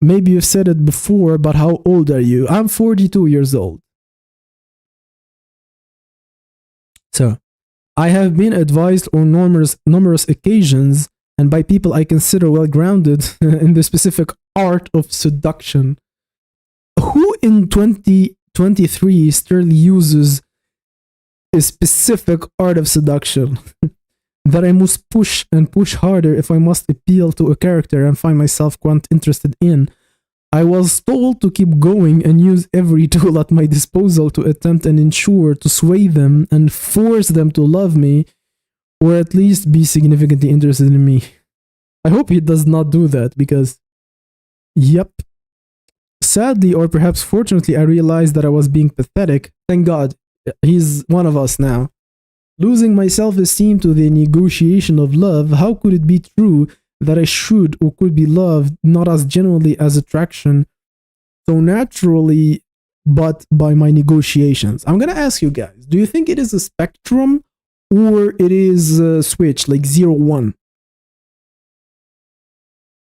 Maybe you've said it before, but how old are you? I'm 42 years old. So, I have been advised on numerous occasions, and by people I consider well grounded in the specific art of seduction. Who in 2023 still uses a specific art of seduction that I must push and push harder if I must appeal to a character and find myself quite interested in? I was told to keep going and use every tool at my disposal to attempt and ensure to sway them and force them to love me, or at least be significantly interested in me. I hope he does not do that because, yep. Sadly, or perhaps fortunately, I realized that I was being pathetic. Thank God, he's one of us now. Losing my self-esteem to the negotiation of love, how could it be true that I should or could be loved not as genuinely as attraction, so naturally, but by my negotiations? I'm gonna ask you guys, do you think it is a spectrum or it is a switch, like 0-1?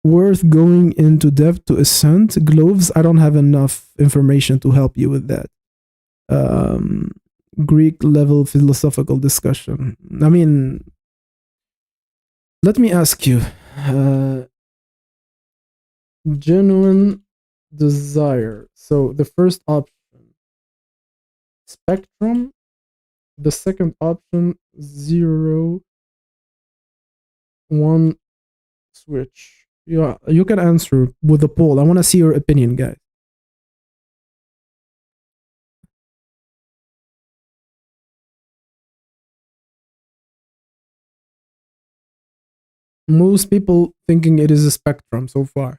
Worth going into depth to assent? Gloves, I don't have enough information to help you with that. Greek level philosophical discussion. I mean, let me ask you. Genuine desire. So the first option, spectrum. The second option, 0-1 switch. Yeah, you can answer with the poll. I want to see your opinion, guys. Most people thinking it is a spectrum so far.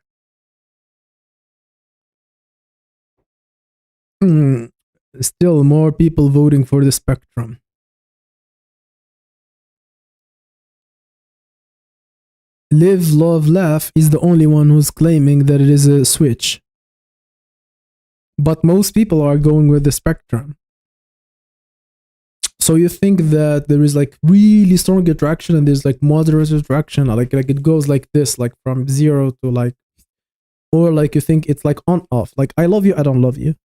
Still more people voting for the spectrum. Live, Love, Laugh is the only one who's claiming that it is a switch. But most people are going with the spectrum. So you think that there is like really strong attraction and there's like moderate attraction, like it goes like this, like from 0 to like, or like you think it's like on off, like I love you, I don't love you.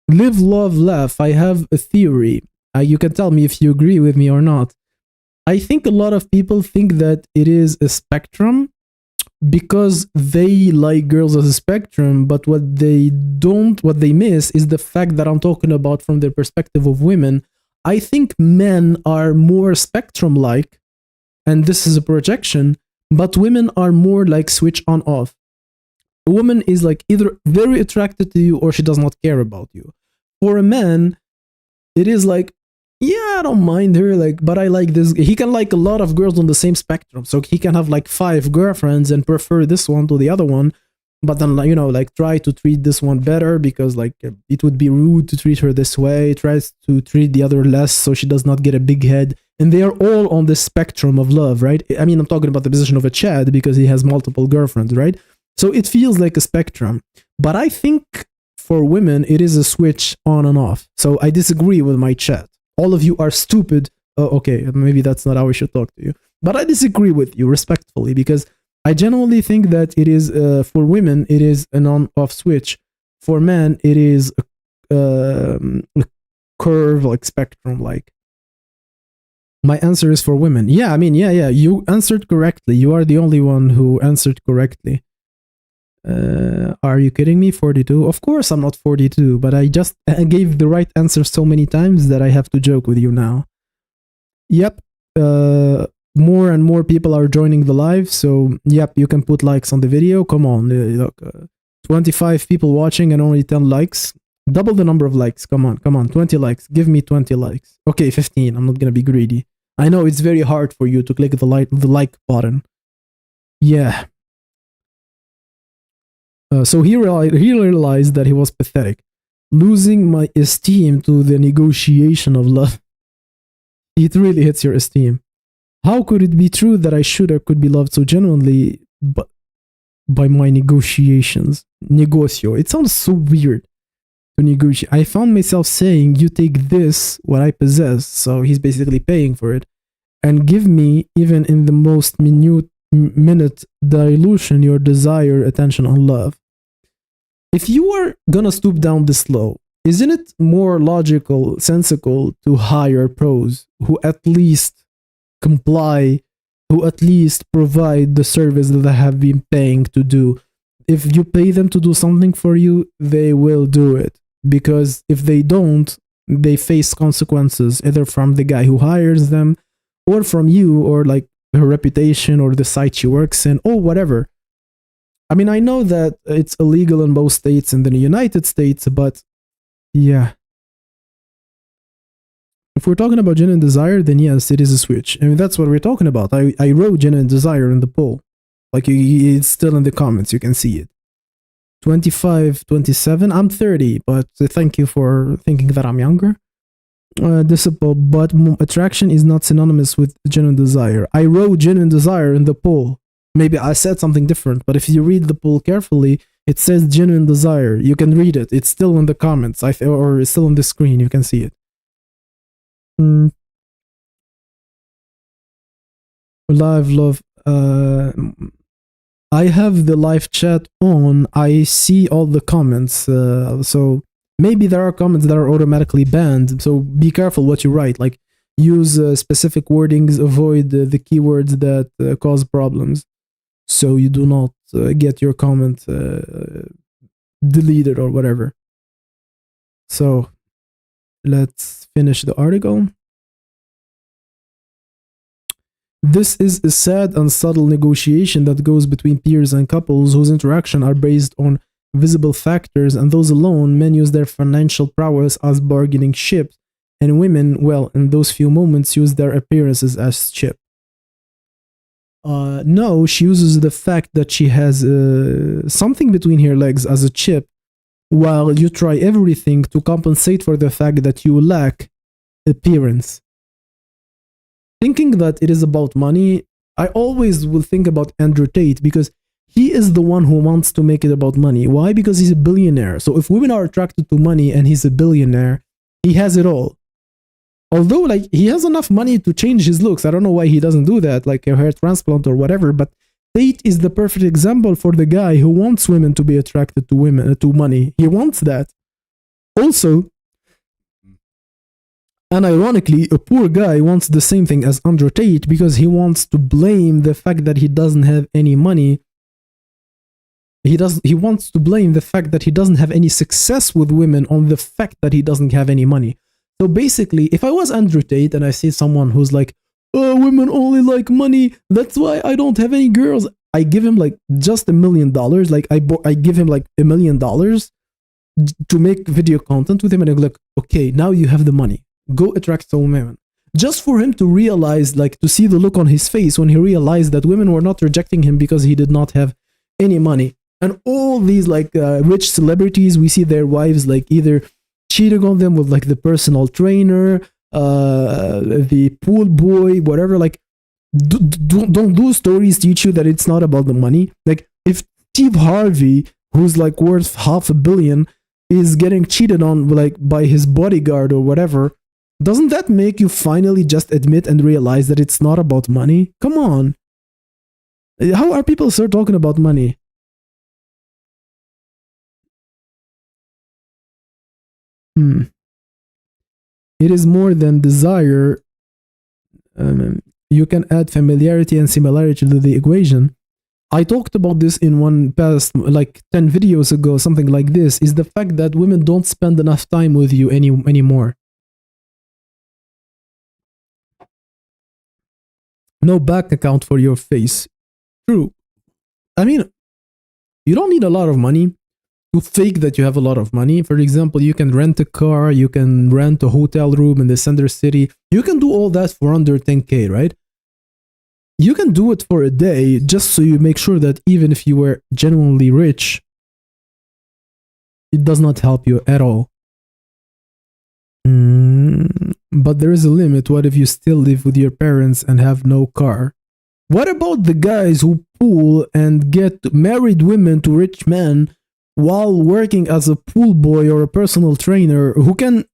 Live, Love, Laugh. I have a theory. You can tell me if you agree with me or not. I think a lot of people think that it is a spectrum because they like girls as a spectrum, but what they miss is the fact that I'm talking about from the perspective of women. I think men are more spectrum-like, and this is a projection, but women are more like switch on off. A woman is like either very attracted to you or she does not care about you. For a man, it is like, Yeah, I don't mind her, like, but I like this. He can like a lot of girls on the same spectrum, so he can have like 5 girlfriends and prefer this one to the other one, but then like try to treat this one better because like it would be rude to treat her this way. Tries to treat the other less so she does not get a big head, and they are all on the spectrum of love, right? I mean, I'm talking about the position of a Chad because he has multiple girlfriends, right? So it feels like a spectrum, but I think for women it is a switch on and off. So I disagree with my chat. All of you are stupid. Oh, okay, maybe that's not how we should talk to you. But I disagree with you respectfully because I genuinely think that it is, for women, it is an on-off switch. For men, it is a curve, like spectrum, like. My answer is for women. Yeah, I mean, yeah. You answered correctly. You are the only one who answered correctly. Are you kidding me? 42? Of course I'm not 42, but I just gave the right answer so many times that I have to joke with you now. Yep. More and more people are joining the live, so yep, you can put likes on the video. Come on, look, 25 people watching and only 10 likes. Double the number of likes. Come on, 20 likes. Give me 20 likes. Okay, 15. I'm not gonna be greedy. I know it's very hard for you to click the like button. Yeah. So he realized that he was pathetic, losing my esteem to the negotiation of love. It really hits your esteem. How could it be true that I should or could be loved so genuinely by my negotiations? Negocio. It sounds so weird to negotiate. I found myself saying, you take this, what I possess, so he's basically paying for it, and give me, even in the most minute dilution, your desire, attention, and love. If you are gonna stoop down this low, isn't it more logical, sensical to hire pros who at least comply, who at least provide the service that they have been paying to do? If you pay them to do something for you, they will do it. Because if they don't, they face consequences either from the guy who hires them or from you or like her reputation or the site she works in or whatever. I mean, I know that it's illegal in both states and in the United States, but yeah. If we're talking about genuine desire, then yes, it is a switch. I mean, that's what we're talking about. I wrote genuine desire in the poll. Like, it's still in the comments. You can see it. 25, 27. I'm 30, but thank you for thinking that I'm younger. But attraction is not synonymous with genuine desire. I wrote genuine desire in the poll. Maybe I said something different, but if you read the poll carefully, it says genuine desire. You can read it. It's still in the comments, or it's still on the screen. You can see it. Live love. I have the live chat on. I see all the comments. So maybe there are comments that are automatically banned. So be careful what you write. Like, use specific wordings. Avoid the keywords that cause problems, so you do not get your comment deleted or whatever. So let's finish the article. This is a sad and subtle negotiation that goes between peers and couples whose interaction are based on visible factors, and those alone, men use their financial prowess as bargaining chips, and women, well, in those few moments, use their appearances as chip. No, she uses the fact that she has something between her legs as a chip, while you try everything to compensate for the fact that you lack appearance. Thinking that it is about money, I always will think about Andrew Tate because he is the one who wants to make it about money. Why? Because he's a billionaire. So if women are attracted to money and he's a billionaire, he has it all. Although, like, he has enough money to change his looks. I don't know why he doesn't do that, like a hair transplant or whatever, but Tate is the perfect example for the guy who wants women to be attracted to money. He wants that. Also, and ironically, a poor guy wants the same thing as Andrew Tate because he wants to blame the fact that he doesn't have any money. He wants to blame the fact that he doesn't have any success with women on the fact that he doesn't have any money. So basically, if I was Andrew Tate and I see someone who's like, oh, women only like money, that's why I don't have any girls, I give him like just $1 million. Like I give him like $1 million to make video content with him, and I'm like, okay, now you have the money. Go attract some women. Just for him to realize, like, to see the look on his face when he realized that women were not rejecting him because he did not have any money. And all these, like, rich celebrities, we see their wives, like, either cheating on them with, like, the personal trainer, the pool boy, whatever. Like, don't those stories teach you that it's not about the money? Like, if Steve Harvey, who's like worth $500 million, is getting cheated on, like, by his bodyguard or whatever, doesn't that make you finally just admit and realize that it's not about money? Come on. How are people still talking about money? It is more than desire. You can add familiarity and similarity to the equation. I talked about this in one past, like 10 videos ago, something like this, is the fact that women don't spend enough time with you anymore. No bank account for your face. True. I mean, you don't need a lot of money to fake that you have a lot of money. For example, you can rent a car, you can rent a hotel room in the center city. You can do all that for under 10K, right? You can do it for a day just so you make sure that even if you were genuinely rich, it does not help you at all. But there is a limit. What if you still live with your parents and have no car? What about the guys who pool and get married women to rich men while working as a pool boy or a personal trainer who can,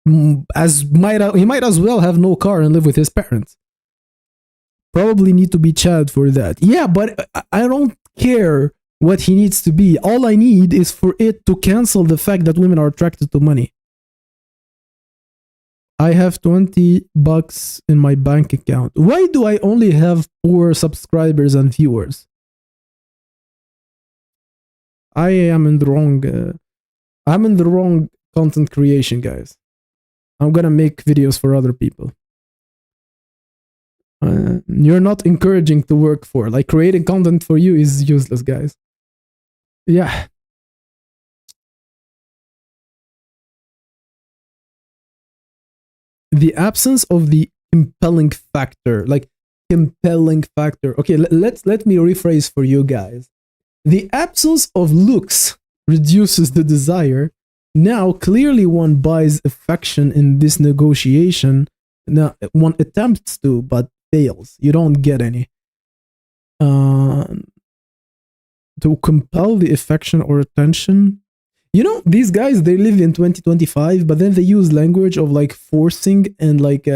he might as well have no car and live with his parents? Probably need to be Chad for that. Yeah, but I don't care what he needs to be. All I need is for it to cancel the fact that women are attracted to money. I have $20 in my bank account. Why do I only have 4 subscribers and viewers? I am in the wrong. I'm in the wrong content creation, guys. I'm gonna make videos for other people. You're not encouraging to work for. Like, creating content for you is useless, guys. Yeah. The absence of the compelling factor. Like, compelling factor. Okay, let me rephrase for you guys. The absence of looks reduces the desire. Now, clearly one buys affection in this negotiation. Now, one attempts to, but fails. You don't get any. To compel the affection or attention. You know, these guys, they live in 2025, but then they use language of like forcing and like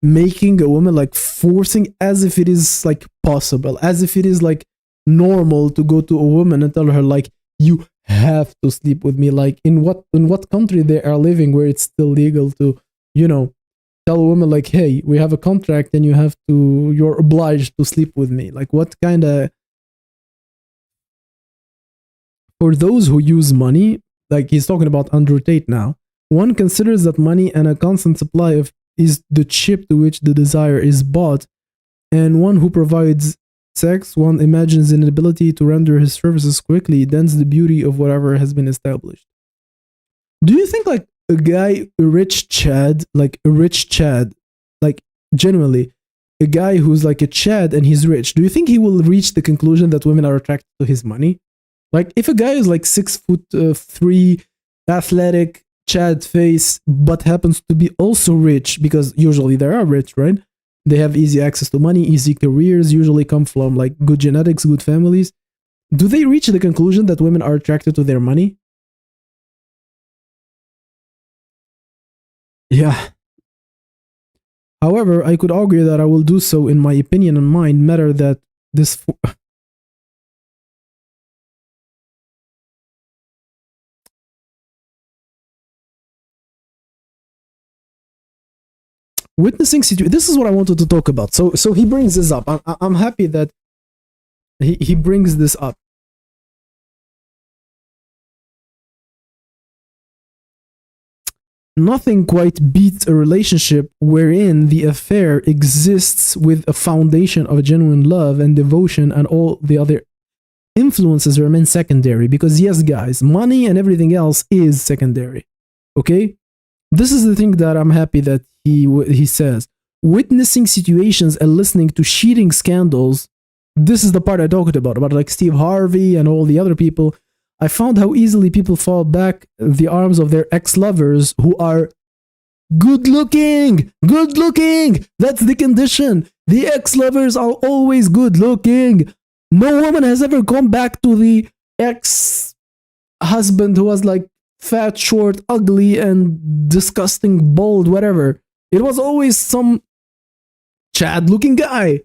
making a woman, like forcing, as if it is like possible, as if it is like normal to go to a woman and tell her like, you have to sleep with me. Like, in what country they are living where it's still legal to, you know, tell a woman like, hey, we have a contract and you're obliged to sleep with me. Like, what kind of, for those who use money, like he's talking about Andrew Tate now, one considers that money and a constant supply of is the chip to which the desire is bought, and one who provides sex, one imagines an ability to render his services quickly, thence the beauty of whatever has been established. Do you think like a guy, a rich Chad, like genuinely, a guy who's like a Chad and he's rich, do you think he will reach the conclusion that women are attracted to his money? Like, if a guy is like 6'3", athletic, Chad face, but happens to be also rich, because usually they are rich, right? They have easy access to money, easy careers, usually come from like good genetics, good families. Do they reach the conclusion that women are attracted to their money? Yeah. However, I could argue that I will do so in my opinion and mind matter that this... witnessing situation. This is what I wanted to talk about. So he brings this up. I'm happy that he brings this up. Nothing quite beats a relationship wherein the affair exists with a foundation of genuine love and devotion, and all the other influences remain secondary. Because yes, guys, money and everything else is secondary. Okay? This is the thing that I'm happy that he says. Witnessing situations and listening to cheating scandals. This is the part I talked about like Steve Harvey and all the other people. I found how easily people fall back the arms of their ex-lovers who are good looking. Good looking. That's the condition. The ex-lovers are always good looking. No woman has ever gone back to the ex-husband who was like fat, short, ugly, and disgusting, bald, whatever. It was always some Chad looking guy.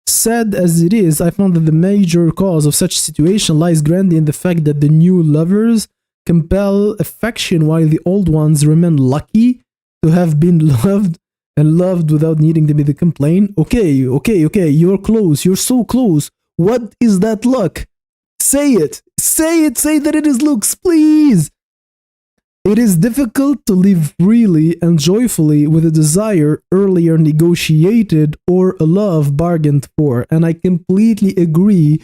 Sad as it is, I found that the major cause of such situation lies grandly in the fact that the new lovers compel affection while the old ones remain lucky to have been loved and loved without needing to be the complaint. Okay, you're close, you're so close. What is that luck? Say it, say that it is looks, please. It is difficult to live freely and joyfully with a desire earlier negotiated or a love bargained for. And I completely agree.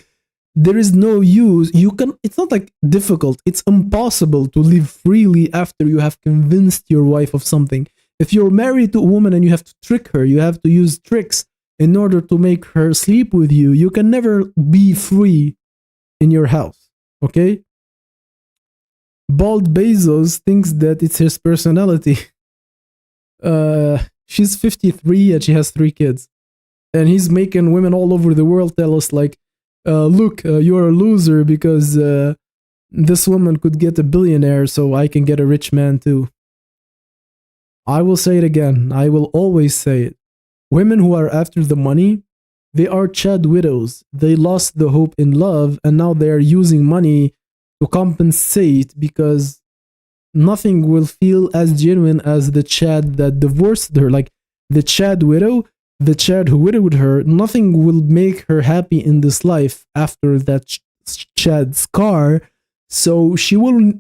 There is no use. It's not like difficult, it's impossible to live freely after you have convinced your wife of something. If you're married to a woman and you have to trick her, you have to use tricks in order to make her sleep with you, you can never be free in your house. Okay? Bald Bezos thinks that it's his personality. She's 53 and she has 3 kids. And he's making women all over the world tell us like, look, you're a loser because this woman could get a billionaire, so I can get a rich man too. I will say it again. I will always say it. Women who are after the money, they are Chad widows. They lost the hope in love and now they are using money to compensate because nothing will feel as genuine as the Chad that divorced her. Like the Chad widow, the Chad who widowed her, nothing will make her happy in this life after that Chad scar. So she will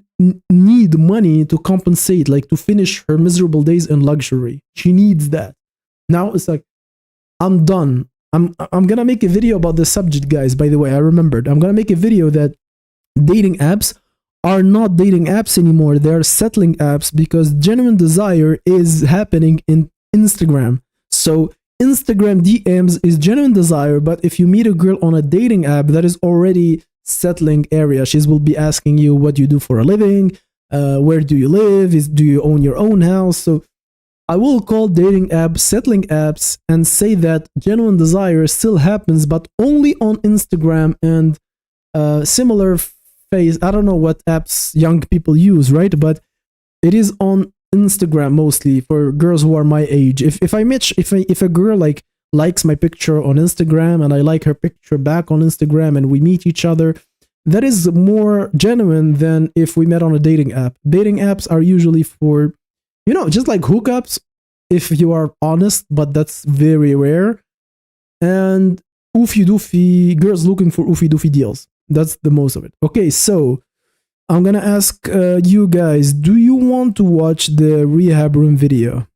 need money to compensate, like to finish her miserable days in luxury. She needs that. Now it's like, I'm done. I'm gonna make a video about this subject, guys. By the way, I remembered. I'm gonna make a video that dating apps are not dating apps anymore. They are settling apps because genuine desire is happening in Instagram. So Instagram DMs is genuine desire, but if you meet a girl on a dating app, that is already settling area. She will be asking you what you do for a living, where do you live, do you own your own house. So I will call dating apps settling apps and say that genuine desire still happens, but only on Instagram and similar phase. I don't know what apps young people use, right? But it is on Instagram mostly for girls who are my age. If a girl like likes my picture on Instagram and I like her picture back on Instagram and we meet each other, that is more genuine than if we met on a dating app. Dating apps are usually for, just like hookups, if you are honest, but that's very rare. And oofy doofy, girls looking for oofy doofy deals. That's the most of it. Okay, so I'm gonna ask you guys, do you want to watch the rehab room video?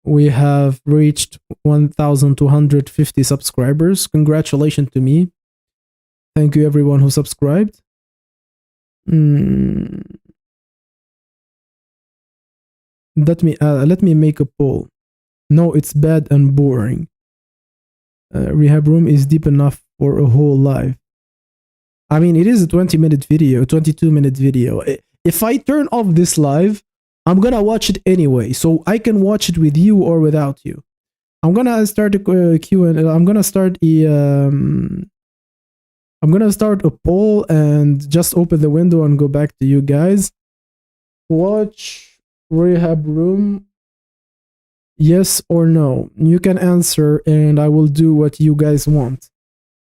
We have reached 1,250 subscribers. Congratulations to me. Thank you everyone who subscribed. Let me make a poll. No, it's bad and boring. Rehab room is deep enough for a whole life. I mean, it is a 20-minute video, 22-minute video. If I turn off this live, I'm gonna watch it anyway, so I can watch it with you or without you. I'm gonna start a Q&A. I'm gonna start a poll and just open the window and go back to you guys. Watch rehab room, yes or no? You can answer and I will do what you guys want.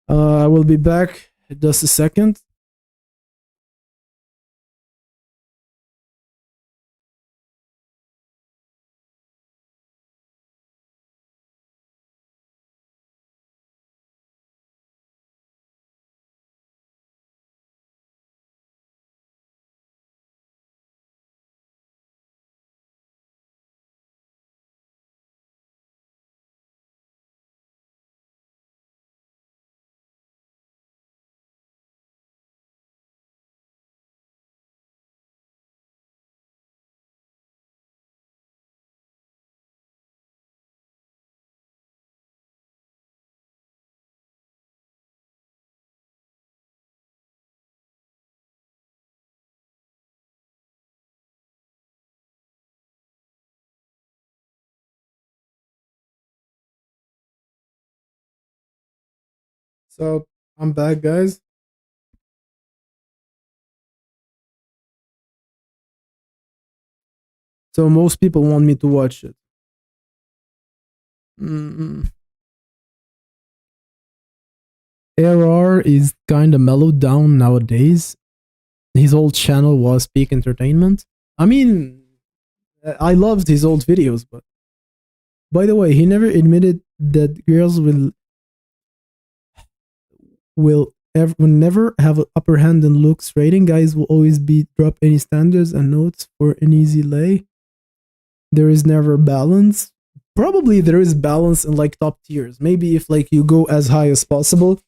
I will be back just a second. So I'm back, guys. So most people want me to watch it. Mm. ARR is kind of mellowed down nowadays. His old channel was Peak Entertainment. I mean, I loved his old videos, but by the way, he never admitted that girls will never have an upper hand in looks rating. Guys will always be drop any standards and notes for an easy lay. There is never balance. Probably there is balance in like top tiers. Maybe if like you go as high as possible,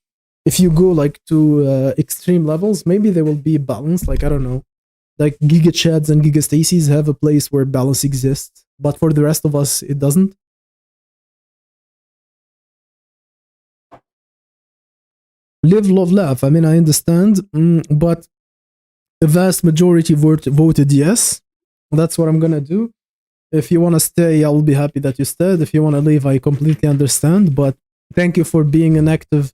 if you go like to extreme levels, maybe there will be balance. Like I don't know, like Giga Chads and Giga Stacy's have a place where balance exists, but for the rest of us, it doesn't. Live, love, laugh. I mean, I understand, but the vast majority voted yes. That's what I'm gonna do. If you want to stay, I'll be happy that you stayed. If you want to leave, I completely understand. But thank you for being an active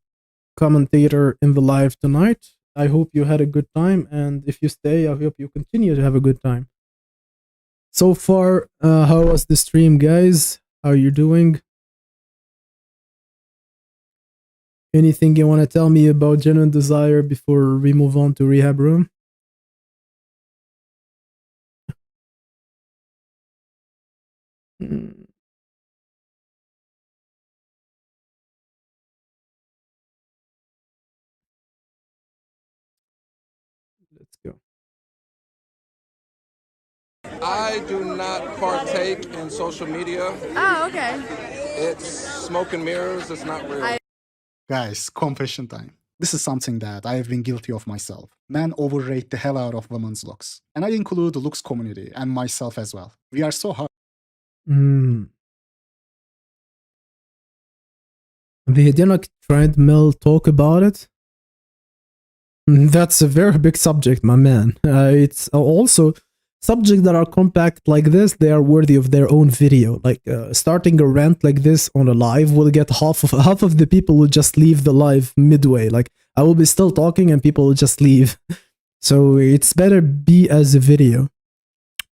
commentator in the live tonight. I hope you had a good time. And if you stay, I hope you continue to have a good time. So far, how was the stream, guys? How are you doing? Anything you want to tell me about Genuine Desire before we move on to Rehab Room? Mm. Let's go. I do not partake in social media. Oh, okay. It's smoke and mirrors. It's not real. Guys, confession time. This is something that I have been guilty of myself. Men overrate the hell out of women's looks. And I include the looks community and myself as well. We are so hard. The Hedonic treadmill talk about it. That's a very big subject, my man. It's also subjects that are compact like this. They are worthy of their own video. Like starting a rant like this on a live will get half of the people will just leave the live midway. Like I will be still talking and people will just leave. So it's better be as a video.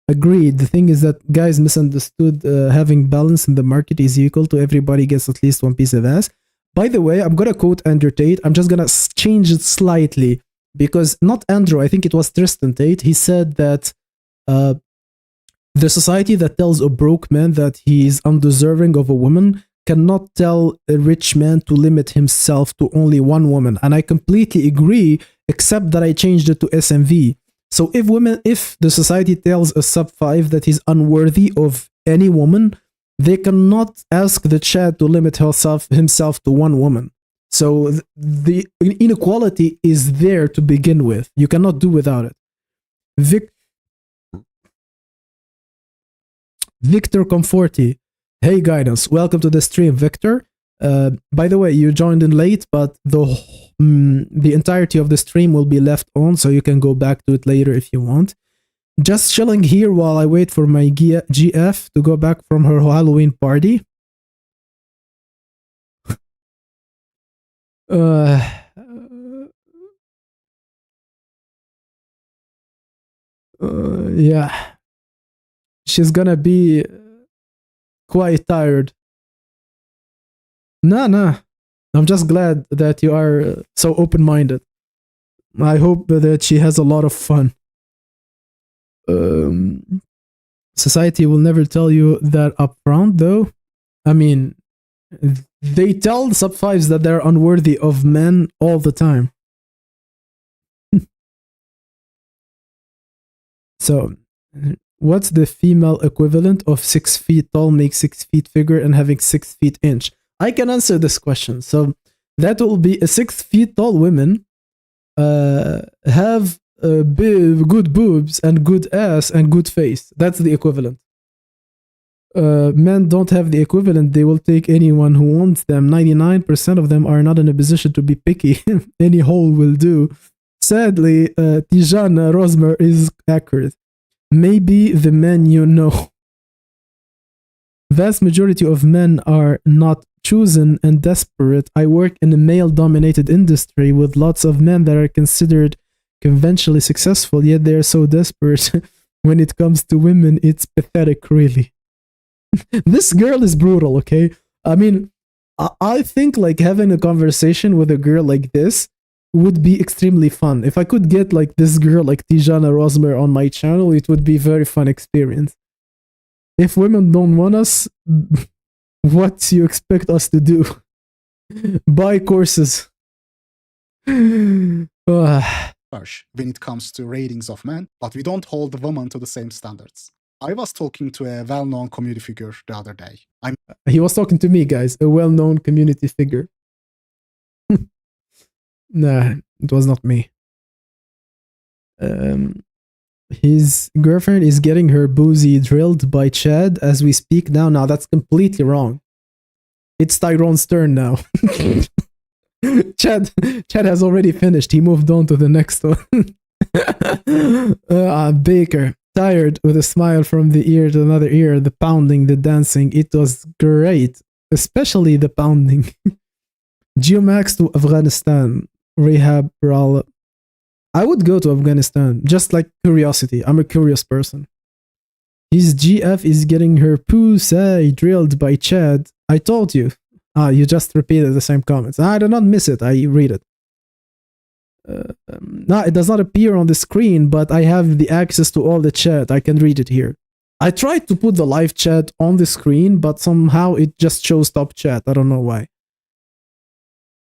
Agreed. The thing is that guys misunderstood having balance in the market is equal to everybody gets at least one piece of ass. By the way, I'm gonna quote Andrew Tate. I'm just gonna change it slightly because not Andrew, I think it was Tristan Tate. He said that the society that tells a broke man that he is undeserving of a woman cannot tell a rich man to limit himself to only one woman. And I completely agree, except that I changed it to SMV. So if the society tells a sub 5 that he's unworthy of any woman, they cannot ask the Chad to limit himself to one woman. So the inequality is there to begin with. You cannot do without it. Victor Comforti. Hey, guidance. Welcome to the stream, Victor. By the way, you joined in late, but the entirety of the stream will be left on, so you can go back to it later if you want. Just chilling here while I wait for my GF to go back from her Halloween party. Yeah. She's gonna be quite tired. Nah. I'm just glad that you are so open-minded. I hope that she has a lot of fun. Society will never tell you that upfront, though. I mean, they tell sub 5s that they're unworthy of men all the time. So, what's the female equivalent of 6 feet tall, make 6 feet figure, and having 6 feet inch? I can answer this question. So, that will be a 6 feet tall woman have good boobs and good ass and good face. That's the equivalent. Men don't have the equivalent. They will take anyone who wants them. 99% of them are not in a position to be picky. Any hole will do. Sadly, Tijan Rosmer is accurate. Maybe the men you know. Vast majority of men are not chosen and desperate. I work in a male-dominated industry with lots of men that are considered conventionally successful, yet they are so desperate. When it comes to women, it's pathetic, really. This girl is brutal, okay? I mean, I think like having a conversation with a girl like this would be extremely fun. If I could get like this girl like Tijana Rosmer on my channel, it would be a very fun experience. If women don't want us, what do you expect us to do? Buy courses. Harsh when it comes to ratings of men, but we don't hold women to the same standards. I was talking to a well-known community figure the other day. He was talking to me, guys, a well-known community figure. Nah, it was not me. His girlfriend is getting her boozy drilled by Chad as we speak now. Now, that's completely wrong. It's Tyrone's turn now. Chad has already finished. He moved on to the next one. Baker, tired with a smile from the ear to another ear, the pounding, the dancing. It was great, especially the pounding. Geomax to Afghanistan. Rehab, Ral. I would go to Afghanistan, just like curiosity. I'm a curious person. His GF is getting her pussy drilled by Chad. I told you. You just repeated the same comments. I did not miss it. I read it. No, it does not appear on the screen, but I have the access to all the chat. I can read it here. I tried to put the live chat on the screen, but somehow it just shows top chat. I don't know why.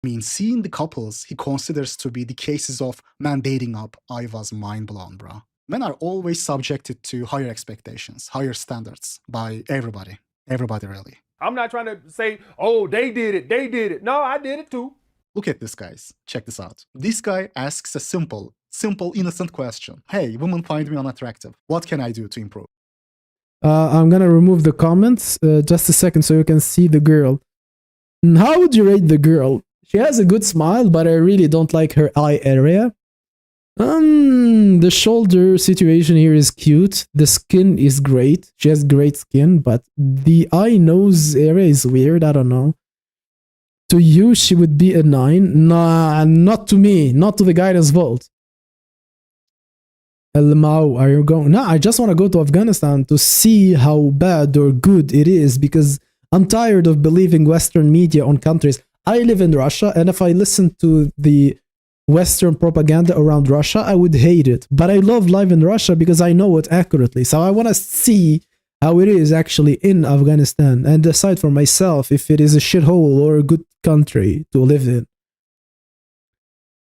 I mean, seeing the couples he considers to be the cases of men dating up, I was mind blown, bro. Men are always subjected to higher expectations, higher standards by everybody. Everybody, really. I'm not trying to say, oh, they did it. No, I did it too. Look at this, guys. Check this out. This guy asks a simple, innocent question. Hey, women find me unattractive. What can I do to improve? I'm gonna remove the comments just a second so you can see the girl. How would you rate the girl? She has a good smile, but I really don't like her eye area. The shoulder situation here is cute. The skin is great. She has great skin, but the eye nose area is weird. I don't know. To you, she would be a 9. Nah, not to me. Not to the guidance vault. Elmao, are you going? No, I just want to go to Afghanistan to see how bad or good it is because I'm tired of believing Western media on countries. I live in Russia, and if I listen to the Western propaganda around Russia, I would hate it. But I love life in Russia because I know it accurately. So I want to see how it is actually in Afghanistan and decide for myself if it is a shithole or a good country to live in.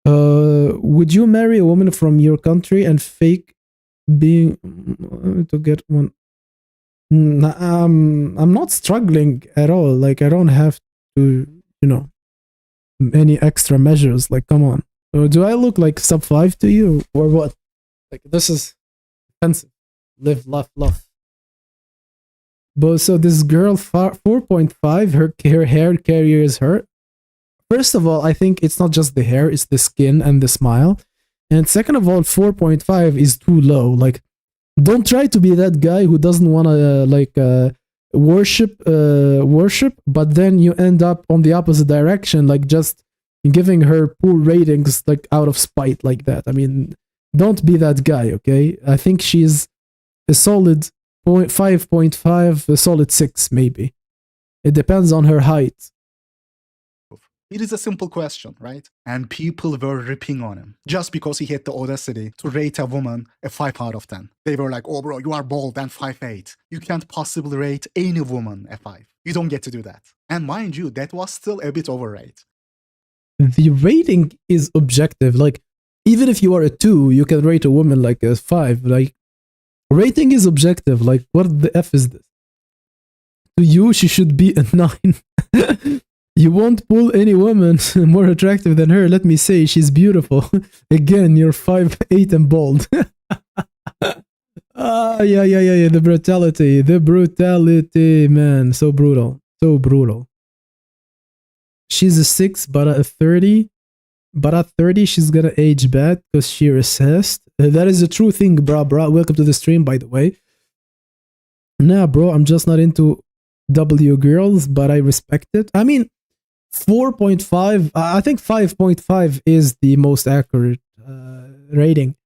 Would you marry a woman from your country and fake being to get one? I'm not struggling at all. Like, I don't have to, any extra measures. Like, come on. Do I look like sub 5 to you or what? Like, this is offensive. Live, laugh, love. But so this girl 4.5, her hair carries her. First of all, I think it's not just the hair, it's the skin and the smile. And second of all, 4.5 is too low. Like, don't try to be that guy who doesn't want to worship, but then you end up on the opposite direction, like just giving her poor ratings like out of spite like that. I mean, don't be that guy, okay? I think she's a solid 5.5, a solid 6 maybe. It depends on her height. It is a simple question, right? And people were ripping on him just because he had the audacity to rate a woman a 5 out of 10. They were like, oh bro, you are bald and 5'8". You can't possibly rate any woman a 5. You don't get to do that. And mind you, that was still a bit overrated. The rating is objective. Like, even if you are a 2, you can rate a woman like a 5. Like, rating is objective. Like, what the F is this? To you, she should be a 9. You won't pull any woman more attractive than her. Let me say, she's beautiful. Again, you're 5'8" and bald. Yeah. The brutality, man. So brutal. She's a 6, but at 30. But at 30, she's gonna age bad because she recessed. That is a true thing, bro. Welcome to the stream, by the way. Nah, bro, I'm just not into W girls, but I respect it. I mean, 4.5, I think 5.5 is the most accurate rating.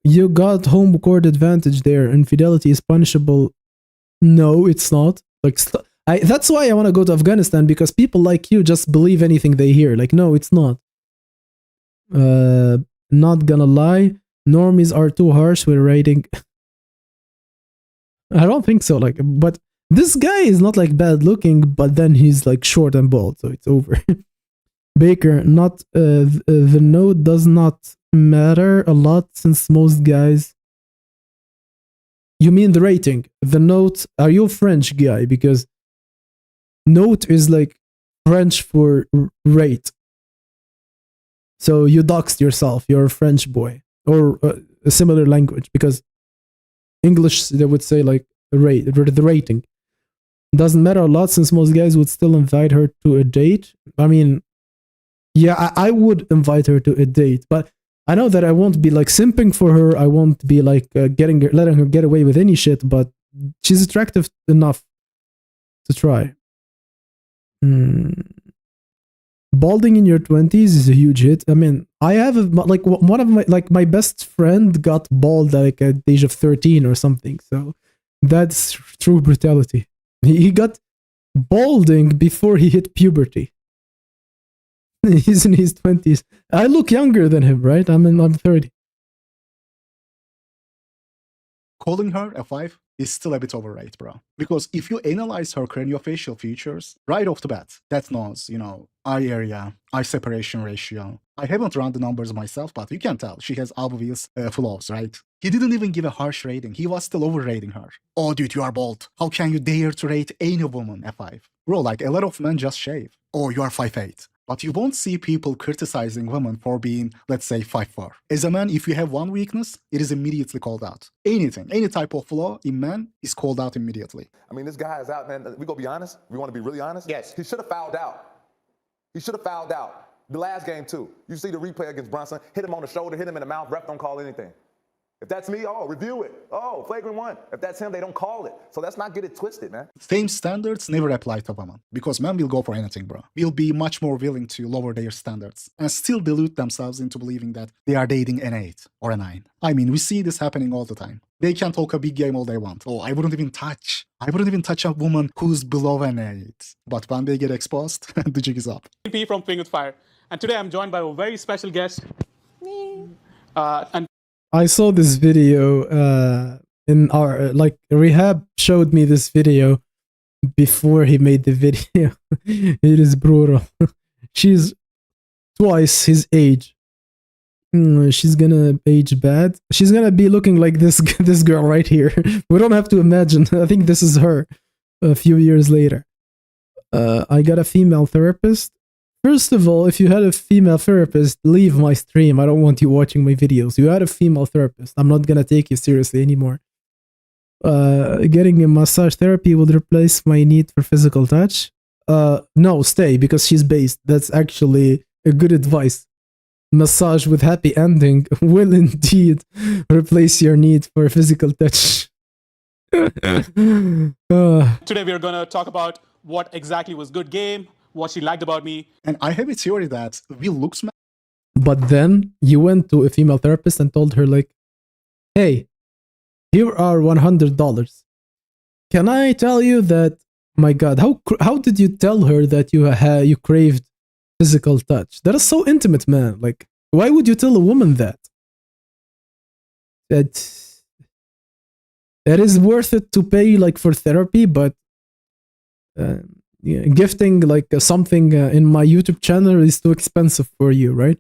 You got home court advantage there. Infidelity is punishable. No, it's not. Like, that's why I want to go to Afghanistan, because people like you just believe anything they hear. Like, no, it's not. Not gonna lie, normies are too harsh with rating. I don't think so. Like, but this guy is not like bad looking, but then he's like short and bald, so it's over. Baker, not the note does not matter a lot since most guys. You mean the rating? The note? Are you a French guy? Because note is like French for rate. So you doxed yourself. You're a French boy or a similar language, because English they would say like the rating doesn't matter a lot since most guys would still invite her to a date. I mean, yeah, I would invite her to a date, but I know that I won't be like simping for her. I won't be like letting her get away with any shit. But she's attractive enough to try. Balding in your 20s is a huge hit. I mean, I have like one of my best friend got bald like at the age of 13 or something. So that's true brutality. He got balding before he hit puberty. He's in his 20s. I look younger than him, right? I'm 30. Calling her a 5 is still a bit overrated, bro. Because if you analyze her craniofacial features right off the bat, that nose, eye area, eye separation ratio. I haven't run the numbers myself, but you can tell she has obvious flaws, right? He didn't even give a harsh rating. He was still overrating her. Oh, dude, you are bald. How can you dare to rate any woman a 5? Bro, like a lot of men just shave. Oh, you are 5'8". But you won't see people criticizing women for being, let's say, 5'4". As a man, if you have one weakness, it is immediately called out. Anything, any type of flaw in man is called out immediately. I mean, this guy is out, man. We gonna be honest? We want to be really honest? Yes. He should have fouled out. He should have fouled out. The last game, too. You see the replay against Brunson, hit him on the shoulder, hit him in the mouth, ref don't call anything. If that's me, review it. Flagrant 1. If that's him, they don't call it. So let's not get it twisted, man. Same standards never apply to women, because men will go for anything, bro. Will be much more willing to lower their standards and still delude themselves into believing that they are dating an 8 or a 9. I mean, we see this happening all the time. They can talk a big game all they want. Oh, I wouldn't even touch a woman who's below an 8. But when they get exposed, the jig is up. P from Playing with Fire. And today I'm joined by a very special guest. And I saw this video in our Rehab showed me this video before he made the video. It is brutal. She's twice his age. She's gonna age bad. She's gonna be looking like this girl right here. We don't have to imagine. I think this is her a few years later. I got a female therapist. First of all, if you had a female therapist, leave my stream. I don't want you watching my videos. You had a female therapist. I'm not gonna take you seriously anymore. Getting a massage therapy would replace my need for physical touch. No, stay, because she's based. That's actually a good advice. Massage with happy ending will indeed replace your need for physical touch. today we're going to talk about what exactly was good game, what she liked about me. And I have a theory that Will looks mad. But then you went to a female therapist and told her like, hey, here are $100. Can I tell you that, my God, how did you tell her that you craved physical touch? That is so intimate, man. Like, why would you tell a woman that? That is worth it to pay like for therapy, but gifting like something in my YouTube channel is too expensive for you, right?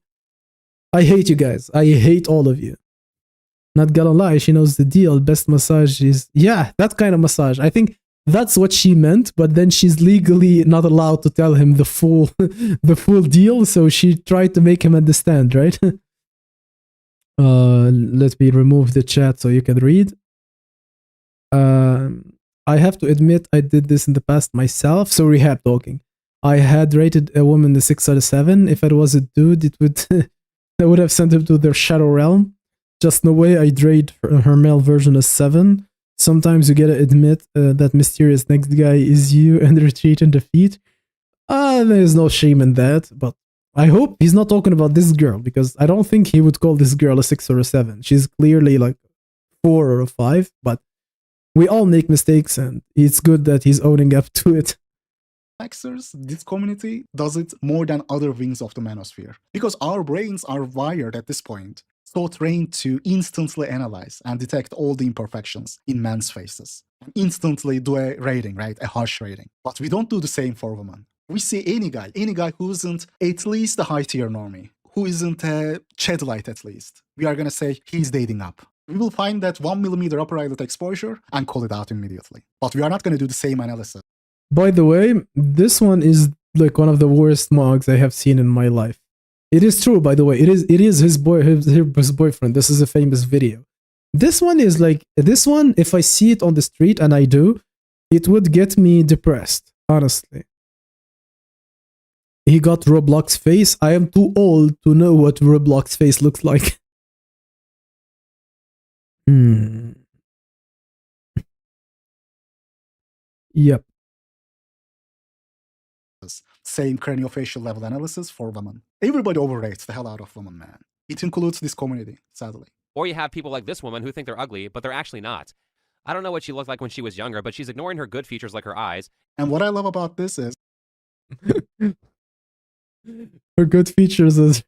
I hate you guys. I hate all of you. Not gonna lie, she knows the deal. Best massage is, yeah, that kind of massage. I think that's what she meant, but then she's legally not allowed to tell him the full deal, so she tried to make him understand, right? Let me remove the chat so you can read. I have to admit I did this in the past myself, so Rehab talking. I had rated a woman a 6 out of 7. If it was a dude, it would I would have sent him to their shadow realm. Just no way I'd rate her male version a 7. Sometimes you gotta admit that mysterious next guy is you and retreat in defeat. There's no shame in that, but I hope he's not talking about this girl, because I don't think he would call this girl a 6 or a 7. She's clearly like 4 or a 5, but we all make mistakes, and it's good that he's owning up to it. This community does it more than other wings of the manosphere, because our brains are wired at this point, so trained to instantly analyze and detect all the imperfections in men's faces, and instantly do a rating, right? A harsh rating. But we don't do the same for women. We see any guy who isn't at least a high-tier normie, who isn't a Chadlite at least. We are gonna say he's dating up. We will find that 1mm upper eyelid exposure and call it out immediately. But we are not gonna do the same analysis. By the way, this one is like one of the worst mugs I have seen in my life. It is true, by the way. It is his boyfriend. This is a famous video. This one is like, this one, if I see it on the street, and I do, it would get me depressed, honestly. He got Roblox face. I am too old to know what Roblox face looks like. Yep. Same craniofacial level analysis for women. Everybody overrates the hell out of women, man. It includes this community, sadly. Or you have people like this woman who think they're ugly, but they're actually not. I don't know what she looked like when she was younger, but she's ignoring her good features like her eyes. And what I love about this is her good features is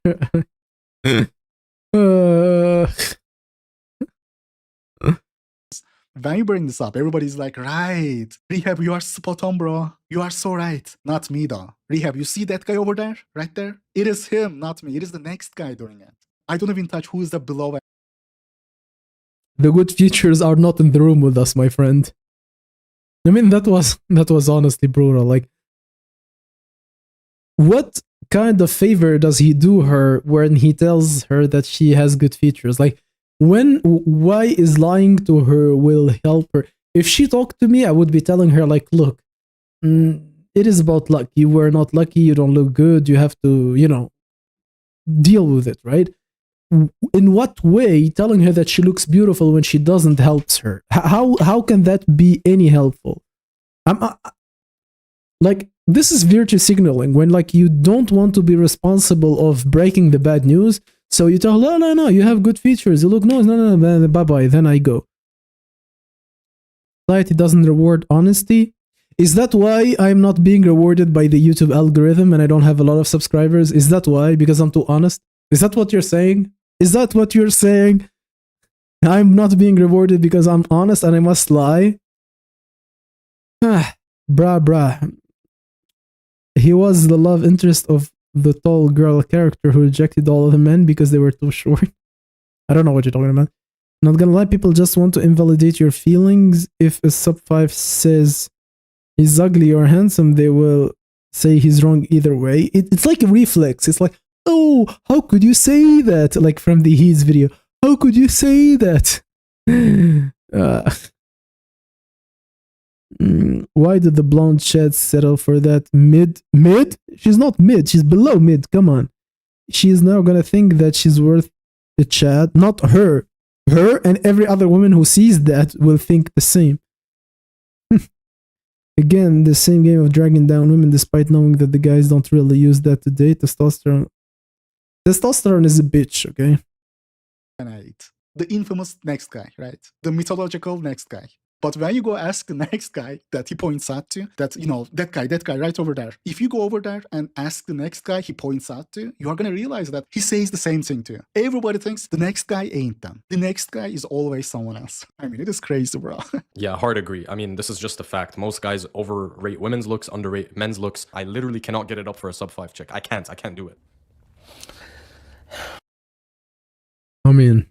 when you bring this up, everybody's like, right, Rehab, you are spot on, bro. You are so right. Not me, though. Rehab, you see that guy over there? Right there? It is him, not me. It is the next guy doing it. I don't even touch who is the below. The good features are not in the room with us, my friend. I mean, that was honestly brutal. Like, what kind of favor does he do her when he tells her that she has good features? Like, why is lying to her will help her? If she talked to me, I would be telling her, like, look, it is about luck. You were not lucky. You don't look good. You have to, deal with it, right? In what way telling her that she looks beautiful when she doesn't helps her? How can that be any helpful? Like, this is virtue signaling, when like you don't want to be responsible of breaking the bad news. So you tell her, no, you have good features. You look nice. No, bye-bye. Then I go. Society doesn't reward honesty. Is that why I'm not being rewarded by the YouTube algorithm and I don't have a lot of subscribers? Is that why? Because I'm too honest? Is that what you're saying? Is that what you're saying? I'm not being rewarded because I'm honest and I must lie? Bruh. He was the love interest of the tall girl character who rejected all of the men because they were too short. I don't know what you're talking about. Not gonna lie, people just want to invalidate your feelings. If a sub 5 says he's ugly or handsome, they will say he's wrong either way. It's like a reflex. It's like, oh, how could you say that? Like from the He's video. How could you say that? Why did the blonde shed settle for that mid? She's not mid, she's below mid, come on. She is now gonna think that she's worth a chat. Not her. Her and every other woman who sees that will think the same. Again, the same game of dragging down women despite knowing that the guys don't really use that to date. Testosterone is a bitch, okay? The infamous next guy, right? The mythological next guy. But when you go ask the next guy that he points out to, that, that guy right over there. If you go over there and ask the next guy he points out to, you are going to realize that he says the same thing too. Everybody thinks the next guy ain't them. The next guy is always someone else. I mean, it is crazy, bro. Yeah, hard agree. I mean, this is just a fact. Most guys overrate women's looks, underrate men's looks. I literally cannot get it up for a sub 5 chick. I can't do it. I mean,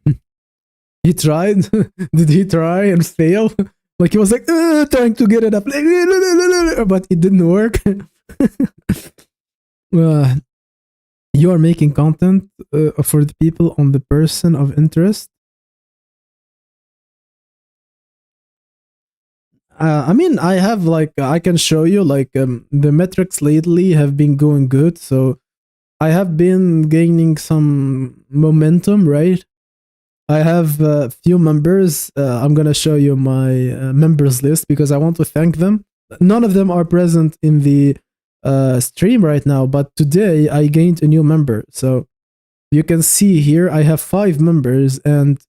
he tried. Did he try and fail? Like, he was like, trying to get it up, but it didn't work. You are making content for the people on the person of interest. I mean, I have, like, I can show you, like, the metrics lately have been going good, so I have been gaining some momentum, right? I have a few members. I'm gonna show you my members list because I want to thank them. None of them are present in the stream right now, but today I gained a new member. So you can see here I have 5 members, and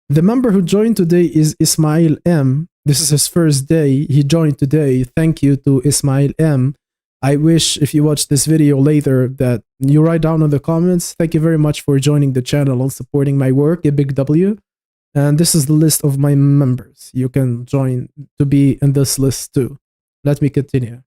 the member who joined today is Ismail M. This is his first day. He joined today. Thank you to Ismail M. I wish if you watch this video later that you write down in the comments, thank you very much for joining the channel and supporting my work, a big W. And this is the list of my members. You can join to be in this list too. Let me continue.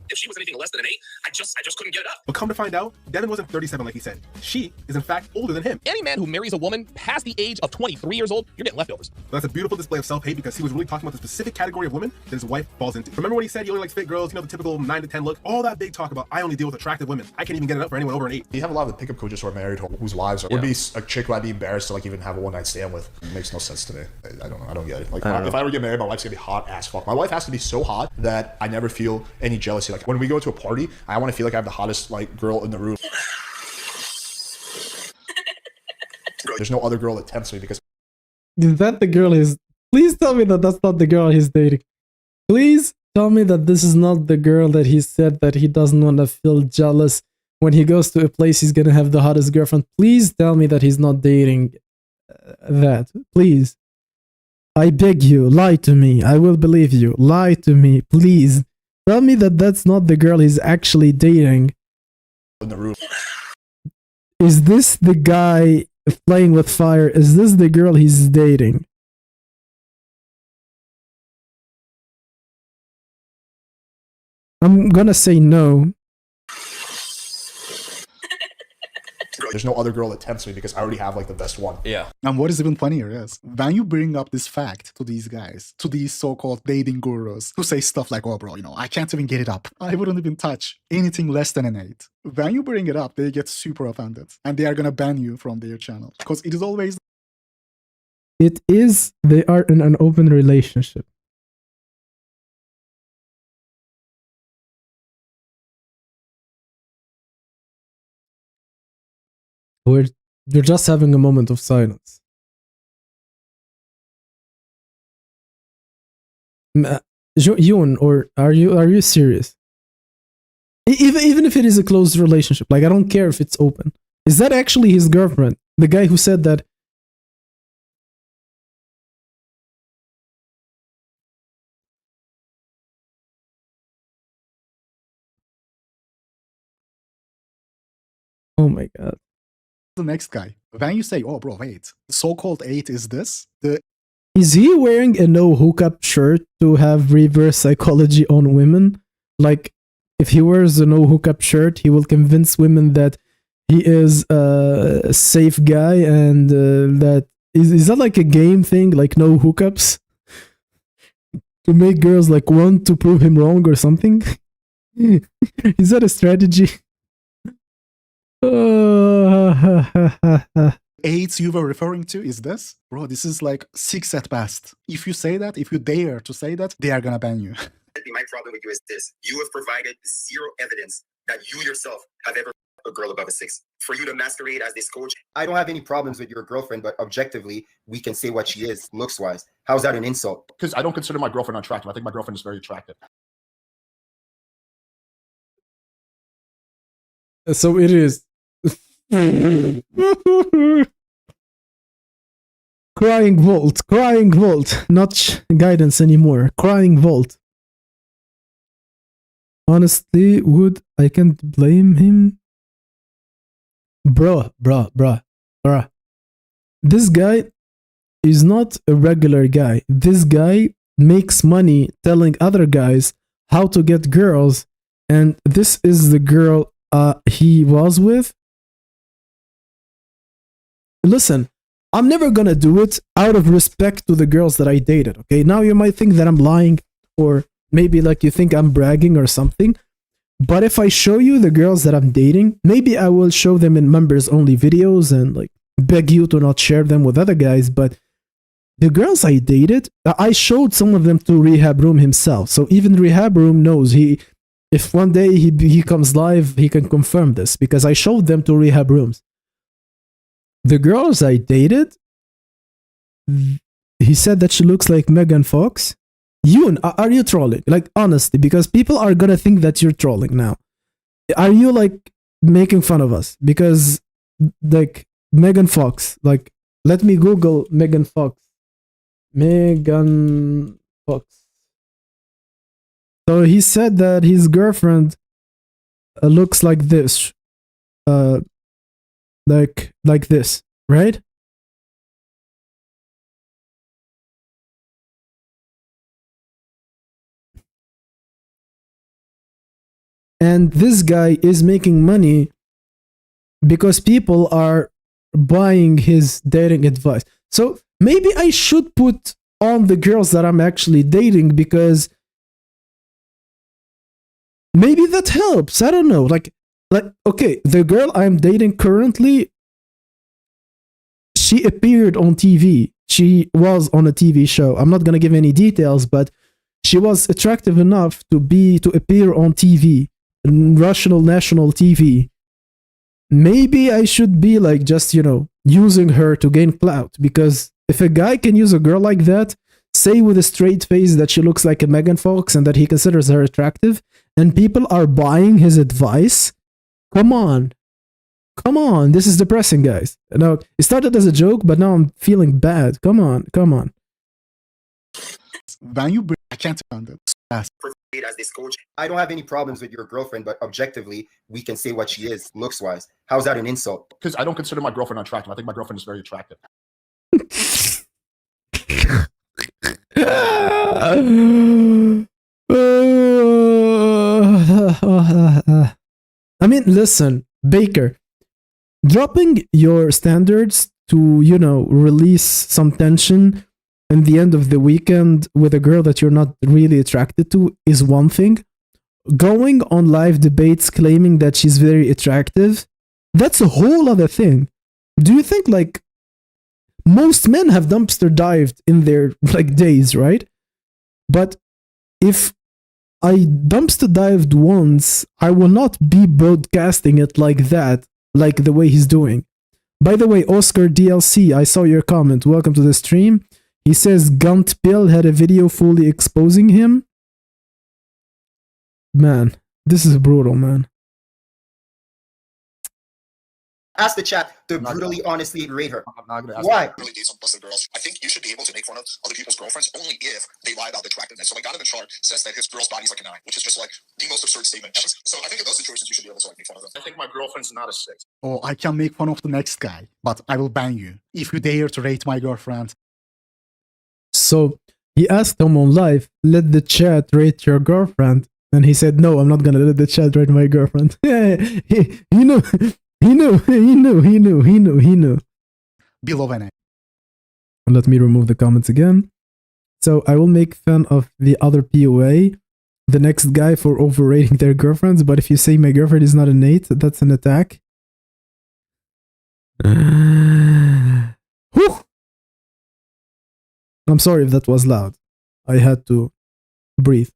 If she was anything less than an 8, I just couldn't get it up. But come to find out, Devin wasn't 37 like he said. She is in fact older than him. Any man who marries a woman past the age of 23 years old, you're getting leftovers. That's a beautiful display of self-hate because he was really talking about the specific category of women that his wife falls into. Remember when he said he only likes fit girls, you know, the typical 9 to 10 look? All that big talk about I only deal with attractive women. I can't even get it up for anyone over an 8. You have a lot of the pickup coaches who are married whose wives would be a chick who I'd be embarrassed to like even have a one-night stand with. It makes no sense to me. I don't know. I don't get it. Like if I ever get married, my wife's gonna be hot as fuck. My wife has to be so hot that I never feel any jealousy. Like when we go to a party, I want to feel like I have the hottest like girl in the room. There's no other girl that tempts me because. Is that the girl he's... Please tell me that that's not the girl he's dating. Please tell me that this is not the girl that he said that he doesn't want to feel jealous when he goes to a place he's gonna have the hottest girlfriend. Please tell me that he's not dating that. Please. I beg you, lie to me. I will believe you. Lie to me, please. Tell me that that's not the girl he's actually dating. In the room. Is this the guy playing with fire? Is this the girl he's dating? I'm gonna say no. There's no other girl that tempts me because I already have like the best one. Yeah. And what is even funnier is when you bring up this fact to these guys, to these so-called dating gurus who say stuff like, oh bro, you know, I can't even get it up. I wouldn't even touch anything less than an 8. When you bring it up, they get super offended and they are gonna ban you from their channel because it is always... It is, they are in an open relationship. We're just having a moment of silence. Yoon, or are you serious? Even if it is a closed relationship, like I don't care if it's open. Is that actually his girlfriend? The guy who said that? Oh my god. The next guy. When you say, oh bro, wait, the so-called 8 is this, is he wearing a no hookup shirt to have reverse psychology on women? Like, if he wears a no hookup shirt, he will convince women that he is a safe guy, and that is that like a game thing, like no hookups? To make girls like want to prove him wrong or something? Is that a strategy? 8s you were referring to is this? Bro, this is like 6 at best. If you say that, if you dare to say that, they are gonna ban you. My problem with you is this. You have provided zero evidence that you yourself have ever a girl above a 6. For you to masquerade as this coach, I don't have any problems with your girlfriend, but objectively, we can say what she is, looks-wise. How's that an insult? Because I don't consider my girlfriend attractive. I think my girlfriend is very attractive. So it is. Crying Volt, not guidance anymore. Crying Volt. Honestly, I can't blame him. Bruh. This guy is not a regular guy. This guy makes money telling other guys how to get girls, and this is the girl he was with. Listen, I'm never gonna do it out of respect to the girls that I dated, okay? Now you might think that I'm lying, or maybe like you think I'm bragging or something, but if I show you the girls that I'm dating, maybe I will show them in members only videos and like beg you to not share them with other guys, but the girls I dated, I showed some of them to Rehab Room himself, so even Rehab Room knows. If one day he comes live, he can confirm this, because I showed them to Rehab Rooms. the girls I dated, he said that she looks like Megan Fox. Are you trolling? Like, honestly, because people are gonna think that you're trolling now. Are you like making fun of us? Because like Megan Fox, like, let me Google Megan Fox. Megan Fox. So he said that his girlfriend looks like this. Like this, right? And this guy is making money because people are buying his dating advice. So maybe I should put on the girls that I'm actually dating, because maybe that helps. I don't know. Like okay, the girl I'm dating currently, she appeared on TV. She was on a TV show. I'm not gonna give any details, but she was attractive enough to appear on TV, national TV. Maybe I should be like just, using her to gain clout, because if a guy can use a girl like that, say with a straight face that she looks like a Megan Fox and that he considers her attractive, and people are buying his advice, come on, this is depressing, guys. Now, it started as a joke, but now I'm feeling bad. Come on. When you bring, I can't stand it. As this coach, I don't have any problems with your girlfriend, but objectively, we can say what she is, looks wise. How's that an insult? Because I don't consider my girlfriend attractive. I think my girlfriend is very attractive. I mean, listen, Baker, dropping your standards to, release some tension in the end of the weekend with a girl that you're not really attracted to is one thing. Going on live debates claiming that she's very attractive, that's a whole other thing. Do you think, like, most men have dumpster dived in their, like, days, right? But if I dumpster dived once, I will not be broadcasting it like that, like the way he's doing. By the way, Oscar DLC, I saw your comment. Welcome to the stream. He says Gunt Bill had a video fully exposing him. Man, this is brutal, man. Ask the chat to brutally, honestly rate her. I'm not going to ask. Why? Really date some busted girls. I think you should be able to make fun of other people's girlfriends only if they lie about the attractiveness. So my guy in the chart says that his girl's body's like a 9, which is just like the most absurd statement ever. So I think in those situations you should be able to like make fun of them. I think my girlfriend's not a 6. Or I can make fun of the next guy, but I will ban you if you dare to rate my girlfriend. So he asked him on live, let the chat rate your girlfriend. And he said, no, I'm not going to let the chat rate my girlfriend. He knew. He knew. Below an 8. Let me remove the comments again. So I will make fun of the other POA, the next guy, for overrating their girlfriends. But if you say my girlfriend is not an 8, that's an attack. Whew. I'm sorry if that was loud. I had to breathe.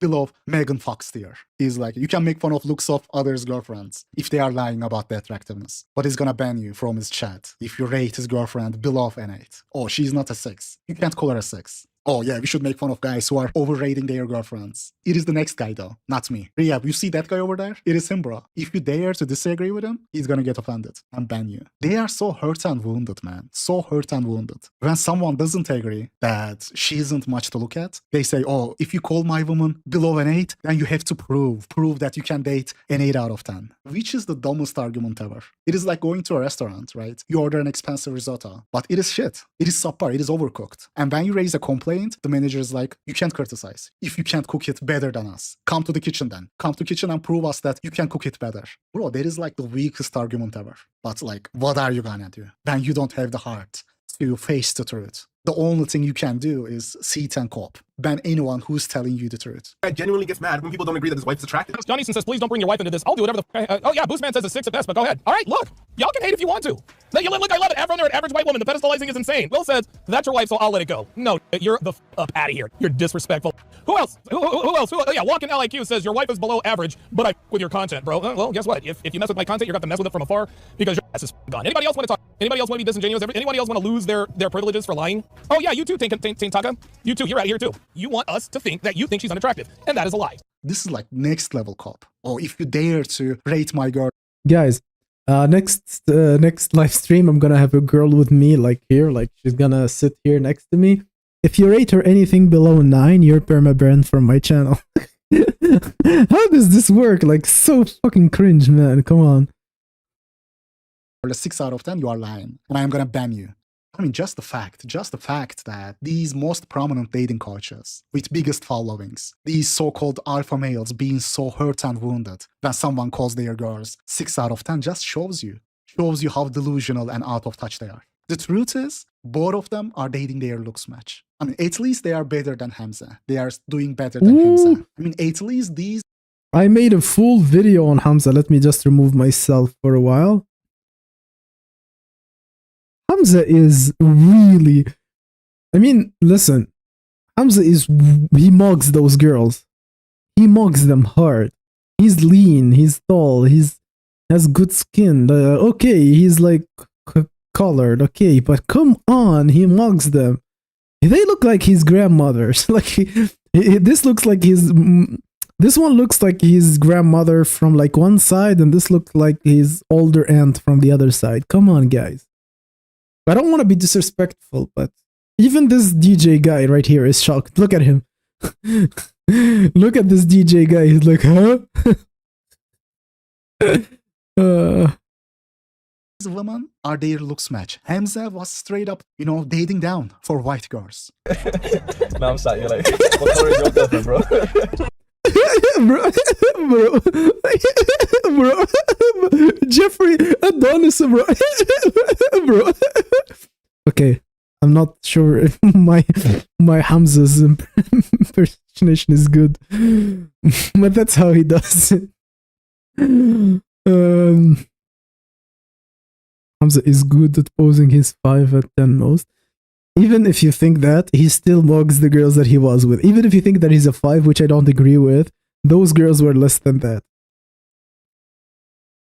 Below Megan Fox tier. He's like, you can make fun of looks of others' girlfriends if they are lying about their attractiveness, but he's gonna ban you from his chat if you rate his girlfriend below an 8. Oh, she's not a 6. You can't call her a 6. Oh yeah, we should make fun of guys who are overrating their girlfriends. It is the next guy though, not me. Riyab, you see that guy over there? It is him, bro. If you dare to disagree with him, he's gonna get offended and ban you. They are so hurt and wounded, man. So hurt and wounded. When someone doesn't agree that she isn't much to look at, they say, oh, if you call my woman below an 8, then you have to prove that you can date an 8 out of 10. Which is the dumbest argument ever. It is like going to a restaurant, right? You order an expensive risotto, but it is shit. It is subpar, it is overcooked. And when you raise a complaint, the manager is like, you can't criticize. If you can't cook it better than us, come to the kitchen then. Come to the kitchen and prove us that you can cook it better. Bro, that is like the weakest argument ever. But like, what are you gonna do when you don't have the heart to face the truth? The only thing you can do is sit and cope. ban anyone who's telling you the truth. I genuinely gets mad when people don't agree that his wife is attractive. Johnny says, please don't bring your wife into this. I'll do whatever the... oh, yeah, Boostman says it's 6 at best, but go ahead. All right, look. Y'all can hate if you want to. Look, I love it. Everyone, an average white woman. The pedestalizing is insane. Will says, that's your wife, so I'll let it go. No, you're the up out of here. You're disrespectful. Who else? Who else? Yeah, Walking LIQ says, your wife is below average, but I with your content, bro. Well, guess what? If you mess with my content, you're going to mess with it from afar because your ass is gone. Anybody else want to talk? Anybody else want to be disingenuous? Anybody else want to lose their privileges for lying? Oh, yeah, you too, Taka. You too, you're out here too. You want us to think that you think she's unattractive, and that is a lie. This is like next level cop. Or if you dare to rate my girl. Guys, next live stream, I'm gonna have a girl with me, like here, like she's gonna sit here next to me. If you rate her anything below 9, you're perma-banned from my channel. How does this work? Like, so fucking cringe, man. Come on. For the 6 out of 10, you are lying, and I am gonna ban you. I mean, just the fact that these most prominent dating coaches with biggest followings, these so-called alpha males being so hurt and wounded when someone calls their girls 6 out of 10 just shows you how delusional and out of touch they are. The truth is, both of them are dating their looks match. I mean, at least they are better than Hamza. They are doing better than Hamza. I mean, at least these... I made a full video on Hamza. Let me just remove myself for a while. Hamza is really... I mean, listen. Hamza is... He mugs those girls. He mugs them hard. He's lean. He's tall. Has good skin. Okay, he's like... colored, okay, but come on, he mugs them. They look like his grandmothers. Like this looks like this one looks like his grandmother from like one side, and this looks like his older aunt from the other side. Come on, guys. I don't want to be disrespectful, but even this DJ guy right here is shocked. Look at him. Look at this DJ guy. He's like, huh? Women are their looks match. Hamza was straight up, dating down for white girls. Now I'm sat, you're like, what color is your girlfriend, bro? bro, Jeffrey Adonis, bro. Okay, I'm not sure if my Hamza's impersonation is good, but that's how he does it. Hamza is good at posing his 5 at 10 most. Even if you think that, he still mugs the girls that he was with. Even if you think that he's a 5, which I don't agree with, those girls were less than that.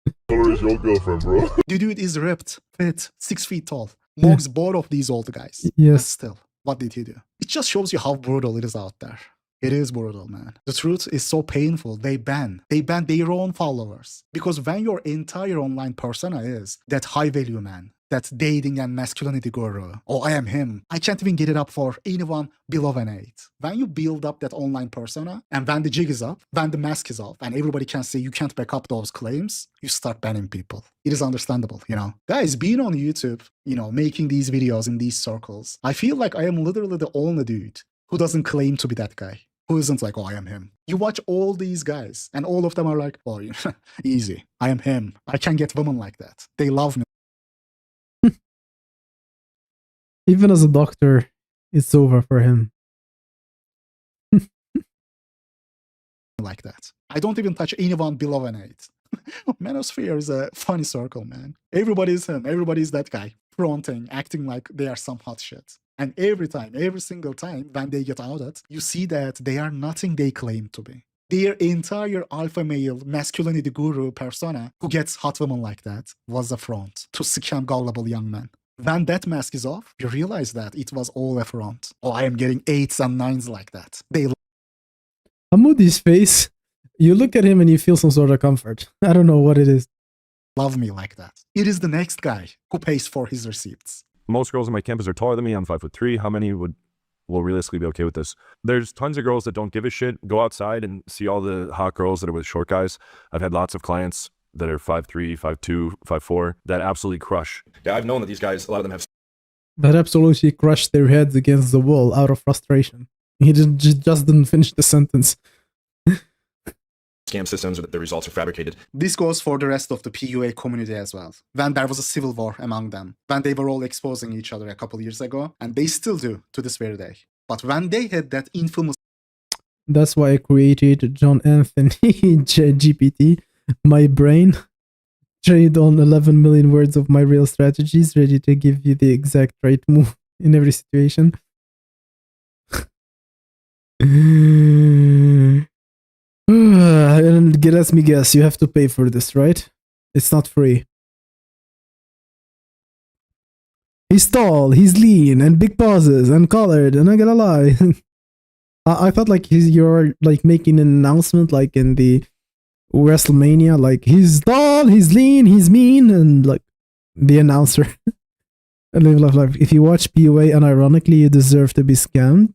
What color is your girlfriend, bro? The dude is ripped, fit, 6 feet tall. Mugs both of these old guys. Yes. But still, what did he do? It just shows you how brutal it is out there. It is brutal, man. The truth is so painful. They ban their own followers. Because when your entire online persona is that high value man, that dating and masculinity guru, oh, I am him, I can't even get it up for anyone below an 8. When you build up that online persona, and when the jig is up, when the mask is off, and everybody can say you can't back up those claims, you start banning people. It is understandable, Guys, being on YouTube, making these videos in these circles, I feel like I am literally the only dude who doesn't claim to be that guy. Who isn't like, oh, I am him. You watch all these guys, and all of them are like, oh, easy. I am him. I can get women like that. They love me. Even as a doctor, it's over for him. Like that. I don't even touch anyone below an 8. Manosphere is a funny circle, man. Everybody's him. Everybody's that guy. Fronting, acting like they are some hot shit. And every single time, when they get outed, you see that they are nothing they claim to be. Their entire alpha male masculinity guru persona who gets hot women like that was a front to scam gullible young men. When that mask is off, you realize that it was all a front. Oh, I am getting 8s and 9s like that. They Hamoodi's face, you look at him and you feel some sort of comfort. I don't know what it is. Love me like that. It is the next guy who pays for his receipts. Most girls on my campus are taller than me. I'm 5'3". How many will realistically be okay with this? There's tons of girls that don't give a shit. Go outside and see all the hot girls that are with short guys. I've had lots of clients that are 5'3", 5'2", 5'4", that absolutely crush. Yeah, I've known that these guys, a lot of them have... That absolutely crushed their heads against the wall out of frustration. He just didn't finish the sentence. scam systems, or that the results are fabricated. This goes for the rest of the PUA community as well. When there was a civil war among them, when they were all exposing each other a couple years ago, and they still do to this very day. But when they had that infamous That's why I created John Anthony GPT. My brain trained on 11 million words of my real strategies, ready to give you the exact right move in every situation. And let me guess, you have to pay for this, right? It's not free. He's tall, he's lean, and big pauses, and colored, and I gotta lie. I thought like you're like making an announcement like in the WrestleMania, like he's tall, he's lean, he's mean, and like the announcer. And live life. If you watch PUA unironically, you deserve to be scammed.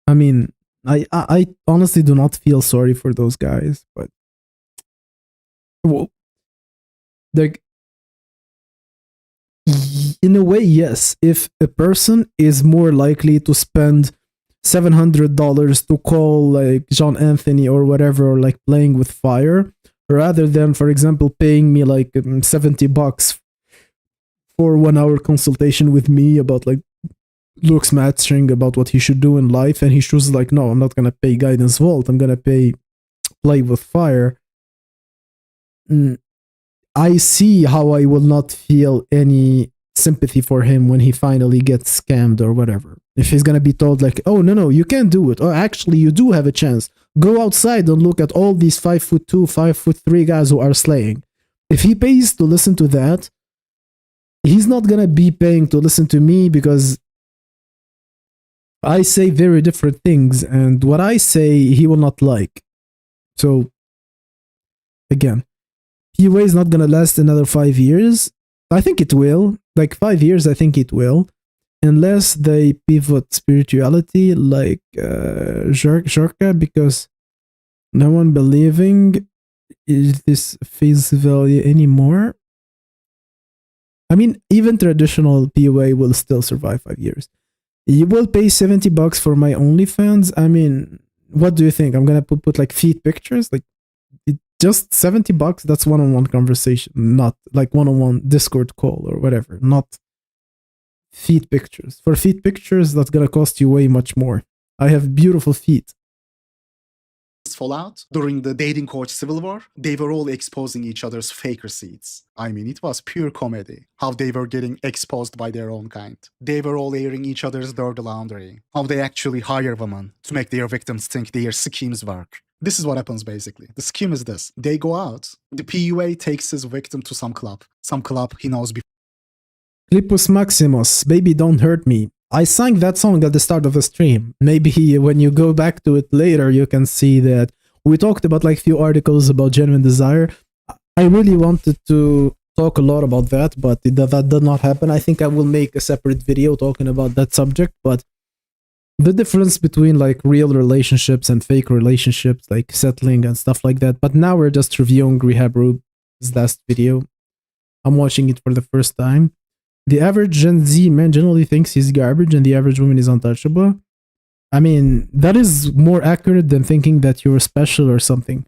I mean, I honestly do not feel sorry for those guys, but well, like in a way, yes. If a person is more likely to spend $700 to call like John Anthony or whatever, or like playing with fire, rather than, for example, paying me like $70 for 1 hour consultation with me about like Luke's mastering about what he should do in life, and he chooses like, no, I'm not gonna pay Guidance Vault, I'm gonna pay Play with Fire. I see how I will not feel any sympathy for him when he finally gets scammed or whatever. If he's gonna be told like, oh no, you can't do it, or actually you do have a chance. Go outside and look at all these 5'2", 5'3" guys who are slaying. If he pays to listen to that, he's not gonna be paying to listen to me, because I say very different things, and what I say he will not like. So again, PUA is not gonna last another 5 years. I think it will. Like 5 years, I think it will. Unless they pivot spirituality like Zherka, because no one believing is this face value anymore. I mean, even traditional PUA will still survive 5 years. You will pay $70 for my OnlyFans? I mean, what do you think? I'm gonna put like feet pictures? Like, just $70? That's one-on-one conversation, not like one-on-one Discord call or whatever. Not feet pictures. For feet pictures, that's gonna cost you way much more. I have beautiful feet. Fallout during the dating coach civil war, they were all exposing each other's fake receipts. I mean, it was pure comedy how they were getting exposed by their own kind. They were all airing each other's dirty laundry, how they actually hire women to make their victims think their schemes work. This is what happens basically. The scheme is this: they go out, the PUA takes his victim to some club he knows before. Clippus Maximus, Baby Don't Hurt Me. I sang that song at the start of the stream. Maybe when you go back to it later, you can see that we talked about like few articles about genuine desire. I really wanted to talk a lot about that, but that did not happen. I think I will make a separate video talking about that subject, but the difference between like real relationships and fake relationships, like settling and stuff like that. But now we're just reviewing Rehab Rube's last video. I'm watching it for the first time. The average Gen Z man generally thinks he's garbage and the average woman is untouchable. I mean, that is more accurate than thinking that you're special or something.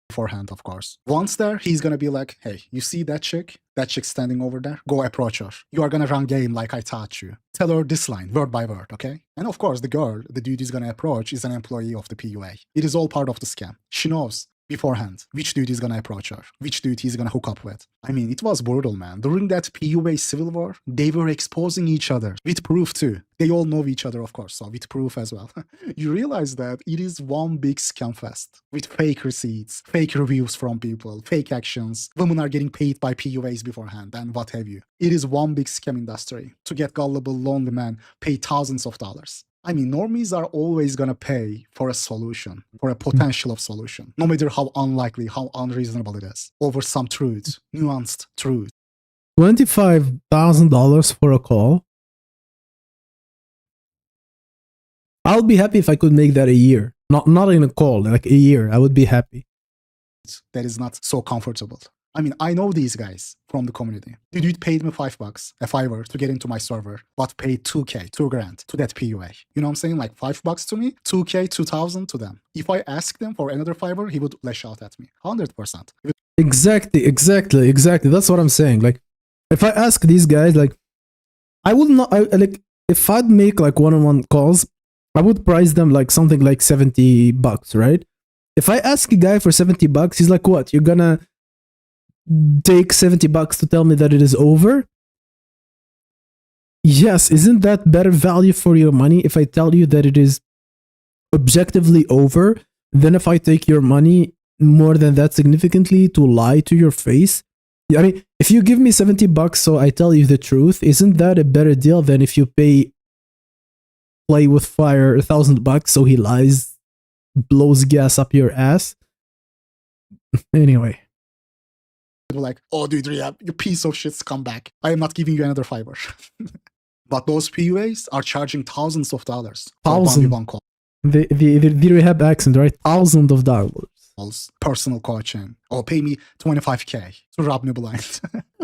Beforehand, of course. Once there, he's gonna be like, hey, you see that chick? That chick standing over there? Go approach her. You are gonna run game like I taught you. Tell her this line, word by word, okay? And of course, the girl, the dude is gonna approach, is an employee of the PUA. It is all part of the scam. She knows beforehand which dude is gonna approach her, which dude he's gonna hook up with. I mean, it was brutal, man. During that PUA civil war, they were exposing each other with proof too. They all know each other, of course, so with proof as well. You realize that it is one big scam fest with fake receipts, fake reviews from people, fake actions. Women are getting paid by PUAs beforehand and what have you. It is one big scam industry. To get gullible, lonely men pay thousands of dollars. I mean, normies are always gonna pay for a solution, for a potential of solution, no matter how unlikely, how unreasonable it is, over some truth, nuanced truth. $25,000 for a call? I'll be happy if I could make that a year. Not in a call, like a year. I would be happy. That is not so comfortable. I mean, I know these guys from the community. The dude paid me $5, a fiver, to get into my server, but paid $2,000, $2,000 to that PUA. You know what I'm saying? Like $5 to me, $2,000, $2,000 to them. If I asked them for another fiver, he would lash out at me. 100%. Exactly. That's what I'm saying. Like, If I ask these guys, like, I would not, like, if I'd make like one-on-one calls, I would price them like something like $70, right? If I ask a guy for $70, he's like, what? You're gonna take $70 to tell me that it is over? Yes, isn't that better value for your money if I tell you that it is objectively over than if I take your money more than that significantly to lie to your face? I mean, if you give me $70 so I tell you the truth, isn't that a better deal than if you play with fire $1,000 so he lies, blows gas up your ass? Anyway. People like, oh, dude, Riyab, you piece of shit scumbag. I am not giving you another fiver. But those PUAs are charging thousands of dollars. Thousand. The rehab accent, right? Thousands of dollars. Personal coaching. Or pay me $25K to rub me blind.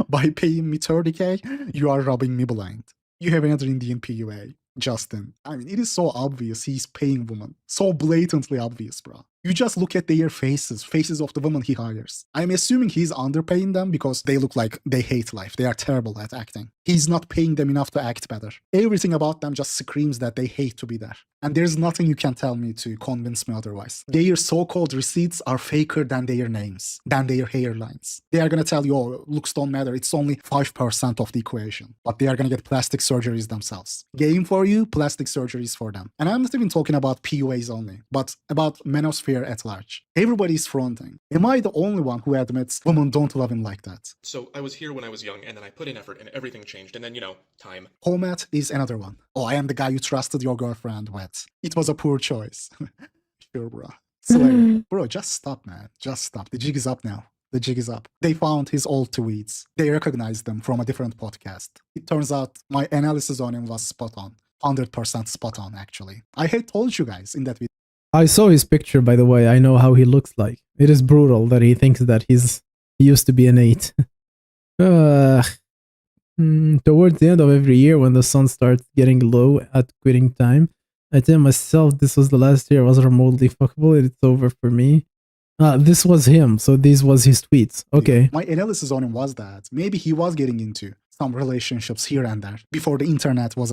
By paying me $30K, you are rubbing me blind. You have another Indian PUA, Justin. I mean, it is so obvious he's paying women. So blatantly obvious, bro. You just look at their faces of the women he hires. I'm assuming he's underpaying them because they look like they hate life. They are terrible at acting. He's not paying them enough to act better. Everything about them just screams that they hate to be there. And there's nothing you can tell me to convince me otherwise. Their so-called receipts are faker than their names, than their hairlines. They are gonna tell you, oh, looks don't matter, it's only 5% of the equation. But they are gonna get plastic surgeries themselves. Game for you, plastic surgeries for them. And I'm not even talking about PUAs only, but about manosphere at large. Everybody's fronting. Am I the only one who admits women don't love him like that? So I was here when I was young, and then I put in effort, and everything changed, and then, time. Homat is another one. Oh, I am the guy you trusted your girlfriend with. It was a poor choice. Sure, bro. Slayer. Bro, just stop, man. Just stop. The jig is up now. The jig is up. They found his old tweets. They recognized them from a different podcast. It turns out my analysis on him was spot on. 100% spot on, actually. I had told you guys in that video. I saw his picture, by the way. I know how he looks like. It is brutal that he thinks that he used to be an 8. Towards the end of every year, when the sun starts getting low at quitting time, I tell myself this was the last year I was remotely fuckable. It's over for me. This was him, so this was his tweets. Okay. My analysis on him was that maybe he was getting into some relationships here and there before the internet was.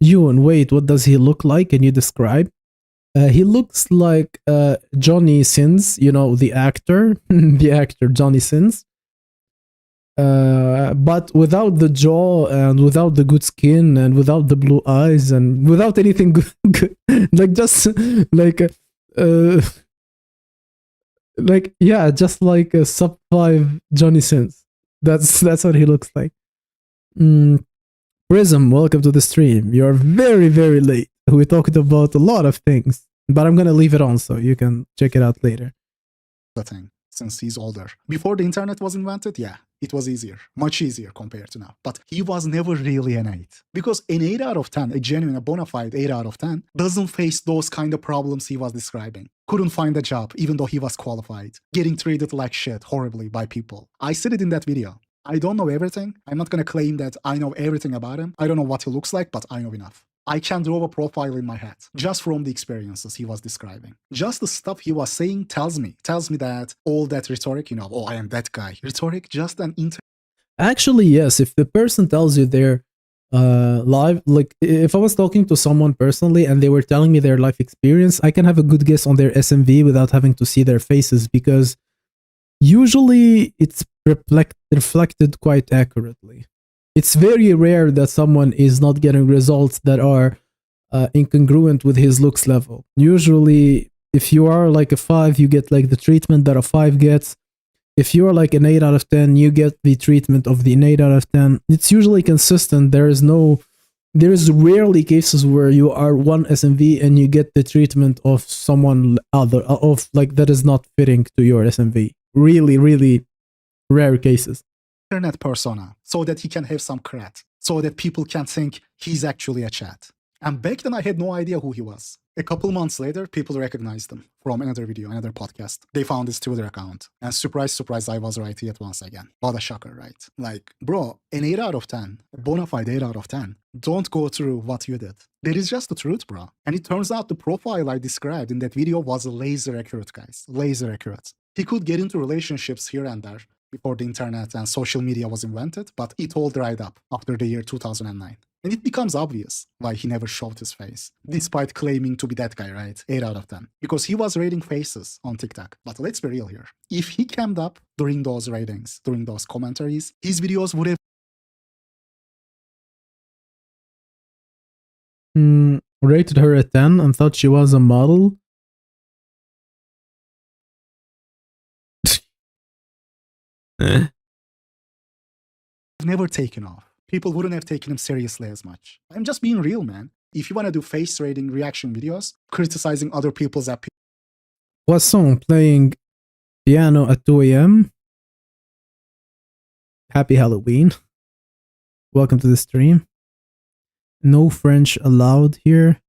Ewan, wait, what does he look like? Can you describe? He looks like Johnny Sins, the actor, the actor Johnny Sins. But without the jaw and without the good skin and without the blue eyes and without anything good. Like just just like a sub 5 Johnny Sins. That's what he looks like. Prism, welcome to the stream. You're very, very late. We talked about a lot of things, but I'm gonna leave it on so you can check it out later. The thing, since he's older. Before the internet was invented, yeah, it was easier, much easier compared to now. But he was never really an 8. Because an 8 out of 10, a genuine, a bona fide 8 out of 10, doesn't face those kind of problems he was describing. Couldn't find a job, even though he was qualified. Getting treated like shit horribly by people. I said it in that video. I don't know everything. I'm not gonna claim that I know everything about him. I don't know what he looks like, but I know enough. I can draw a profile in my head, just from the experiences he was describing. Just the stuff he was saying tells me that all that rhetoric, oh, I am that guy. Rhetoric, just an Actually, yes, if the person tells you their live, like if I was talking to someone personally and they were telling me their life experience, I can have a good guess on their SMV without having to see their faces, because usually it's reflected quite accurately. It's very rare that someone is not getting results that are incongruent with his looks level. Usually, if you are like a 5, you get like the treatment that a 5 gets. If you are like an 8 out of 10, you get the treatment of the 8 out of 10. It's usually consistent. There is rarely cases where you are 1 SMV and you get the treatment of someone other, of like that is not fitting to your SMV. Really, really rare cases. Internet persona, so that he can have some cred, so that people can think he's actually a chat. And back then I had no idea who he was. A couple months later, people recognized him from another video, another podcast. They found his Twitter account. And surprise, surprise, I was right yet once again. What a shocker, right? Like, bro, an 8 out of 10, a bona fide 8 out of 10, don't go through what you did. That is just the truth, bro. And it turns out the profile I described in that video was laser accurate, guys. Laser accurate. He could get into relationships here and there, before the internet and social media was invented, but it all dried up after the year 2009. And it becomes obvious why he never showed his face, despite claiming to be that guy, right? 8 out of 10. Because he was rating faces on TikTok. But let's be real here. If he cammed up during those ratings, during those commentaries, his videos would have rated her a 10 and thought she was a model. never taken off. People wouldn't have taken him seriously as much. I'm just being real, man. If you want to do face rating reaction videos, criticizing other people's appearance. What song? Playing piano at 2 a.m. Happy Halloween. Welcome to the stream. No French allowed here.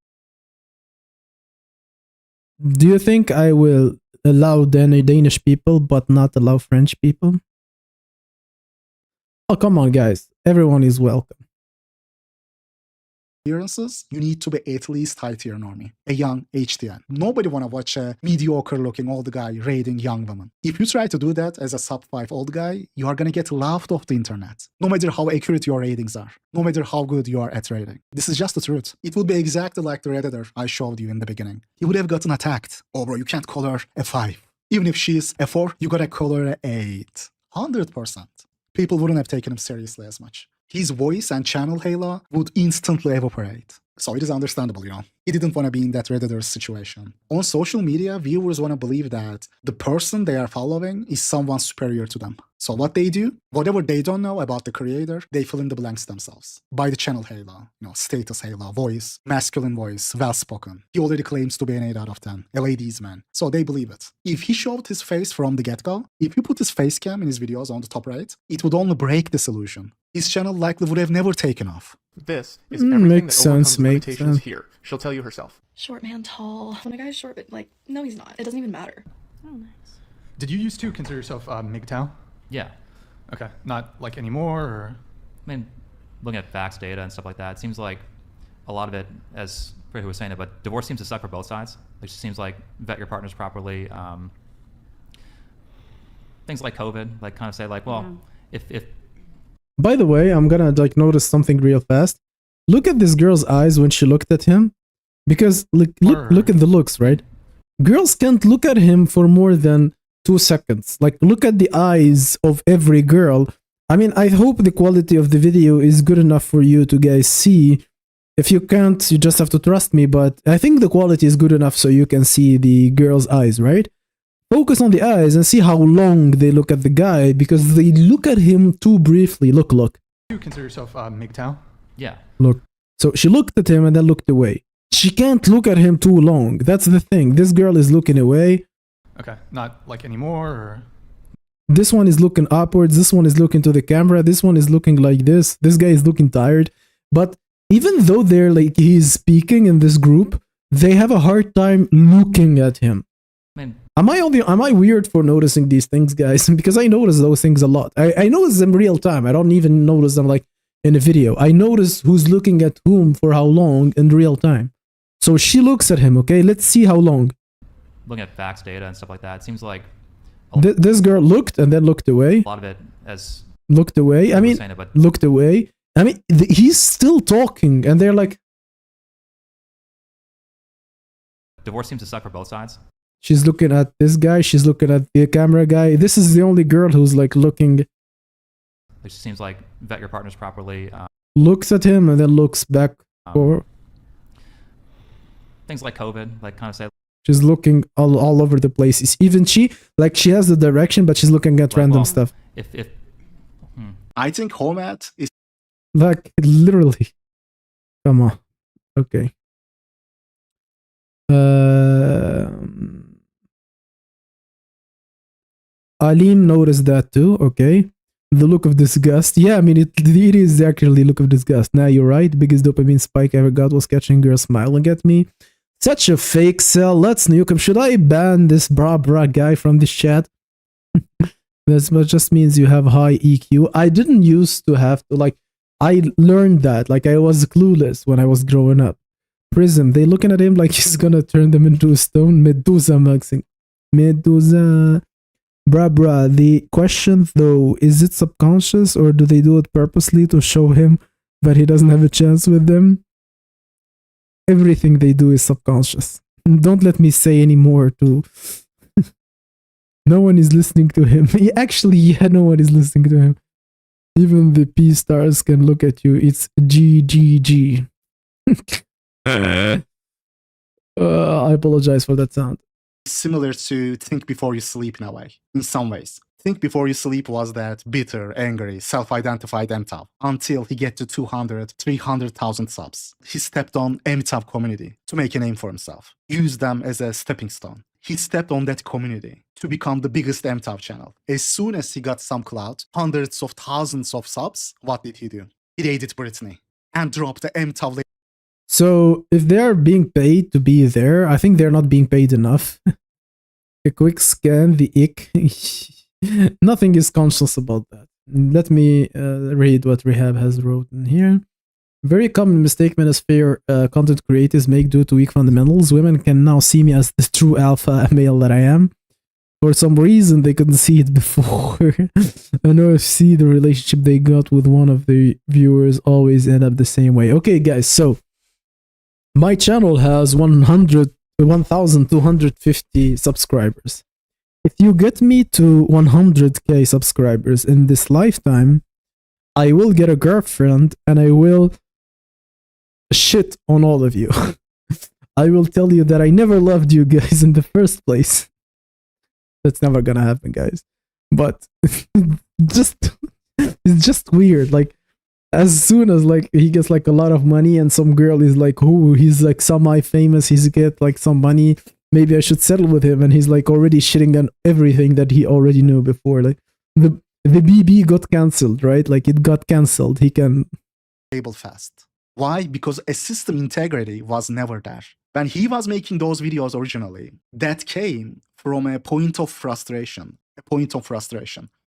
Do you think I will allow Danish people but not allow French people? Oh, come on, guys. Everyone is welcome. Appearances, you need to be at least high tier normie, a young HTN. Nobody want to watch a mediocre looking old guy raiding young women. If you try to do that as a sub 5 old guy, you are going to get laughed off the internet. No matter how accurate your ratings are, no matter how good you are at rating. This is just the truth. It would be exactly like the Redditor I showed you in the beginning. He would have gotten attacked. Oh bro, you can't call her a 5. Even if she's a 4, you gotta call her a 8. 100%. People wouldn't have taken him seriously as much. His voice and channel halo would instantly evaporate. So it is understandable, you know. He didn't want to be in that Redditor situation. On social media, viewers want to believe that the person they are following is someone superior to them. So what they do, whatever they don't know about the creator, they fill in the blanks themselves. By the channel halo, you know, status halo, voice, masculine voice, well-spoken. He already claims to be an 8 out of 10, a ladies' man. So they believe it. If he showed his face from the get-go, if you put his face cam in his videos on the top right, it would only break this illusion. His channel likely would have never taken off. This is everything makes that overcomes sense, makes limitations sense. here. She'll tell you herself. Short man, tall. When a guy's short, but like, no, he's not. It doesn't even matter. Oh, nice. Did you used to consider yourself MGTOW? Yeah. Okay, not like anymore, or? I mean, looking at facts, data, and stuff like that, it seems like a lot of it, as Freya was saying it, but divorce seems to suck for both sides. It just seems like vet your partners properly. Things like COVID, like kind of say like, well, if By the way, I'm gonna like notice something real fast. Look at this girl's eyes when she looked at him. Because look at the looks, right? Girls can't look at him for more than 2 seconds. Like, look at the eyes of every girl. I mean, I hope the quality of the video is good enough for you to guys see. If you can't, you just have to trust me, but I think the quality is good enough so you can see the girl's eyes, right? Focus on the eyes and see how long they look at the guy, because they look at him too briefly. Look. Do you consider yourself MGTOW? Yeah. Look. So she looked at him and then looked away. She can't look at him too long. That's the thing. This girl is looking away. Okay, not like anymore, or? This one is looking upwards. This one is looking to the camera. This one is looking like this. This guy is looking tired. But even though they're like, he's speaking in this group, they have a hard time looking at him. Man. Am I weird for noticing these things, guys? Because I notice those things a lot. I notice them real time. I don't even notice them like in a video. I notice who's looking at whom for how long in real time. So she looks at him, okay? Let's see how long. looking at facts, data, and stuff like that, it seems like this girl looked and then looked away. a lot of it as Looked away. I mean, looked away. I mean, he's still talking, and they're like, divorce seems to suck for both sides. she's looking at this guy, she's looking at the camera guy. This is the only girl who's like looking, It just seems like vet your partners properly. looks at him, and then looks back for. Things like COVID, like kind of say, She's looking all over the place. Even she has the direction, but she's looking at random stuff. I think Homat is Like, literally. Come on. Okay. Alim noticed that too, okay. The look of disgust. Yeah, I mean, it is actually look of disgust. Now, you're right. Biggest dopamine spike I ever got was catching girls smiling at me. Such a fake cell. Let's nuke him. Should I ban this bra guy from this chat? That just means you have high EQ. I didn't used to have to, like, I learned that. Like, I was clueless when I was growing up. Prism, they looking at him like he's gonna turn them into a stone. Medusa maxing. Medusa. Bruh, the question though, is it subconscious or do they do it purposely to show him that he doesn't have a chance with them? Everything they do is subconscious. Don't let me say any more to... No one is listening to him. Actually, yeah, no one is listening to him. Even the P stars can look at you. It's GGG. I apologize for that sound. Similar to Think Before You Sleep in a way, in some ways. Think Before You Sleep was that bitter, angry, self-identified MTAV until he get to 200, 300,000 subs. He stepped on MTAV community to make a name for himself, used them as a stepping stone. He stepped on that community to become the biggest MTAV channel. As soon as he got some clout, hundreds of thousands of subs, what did he do? He dated Britney and dropped the MTAV. So if they're being paid to be there, I think they're not being paid enough. A quick scan, the ick. Nothing is conscious about that. Let me read what Rehab has wrote in here. Very common mistake manosphere content creators make due to weak fundamentals. Women can now see me as the true alpha male that I am. For some reason, they couldn't see it before. And OFC, the relationship they got with one of the viewers always end up the same way. Okay, guys, so my channel has 1,250 subscribers. If you get me to 100k subscribers in this lifetime, I will get a girlfriend and I will shit on all of you. I will tell you that I never loved you guys in the first place. That's never gonna happen, guys. But it's just weird. Like, as soon as like he gets like a lot of money and some girl is like, "Ooh, he's like semi-famous, he's get like some money. Maybe I should settle with him," and he's like already shitting on everything that he already knew before. Like the BB got cancelled, right? Like it got cancelled. He can Stable fast. Why? Because a system integrity was never there. When he was making those videos originally, that came from a point of frustration.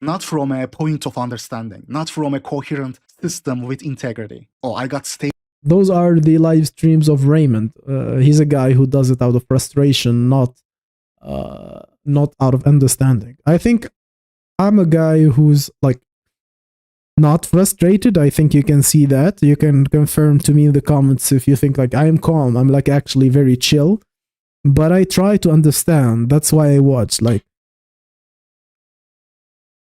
Not from a point of understanding, not from a coherent system with integrity. Oh, I got stable. Those are the live streams of Raymond. He's a guy who does it out of frustration, not out of understanding. I think I'm a guy who's like not frustrated. I think you can see that. You can confirm to me in the comments if you think like I am calm. I'm like actually very chill. But I try to understand. That's why I watch. Like,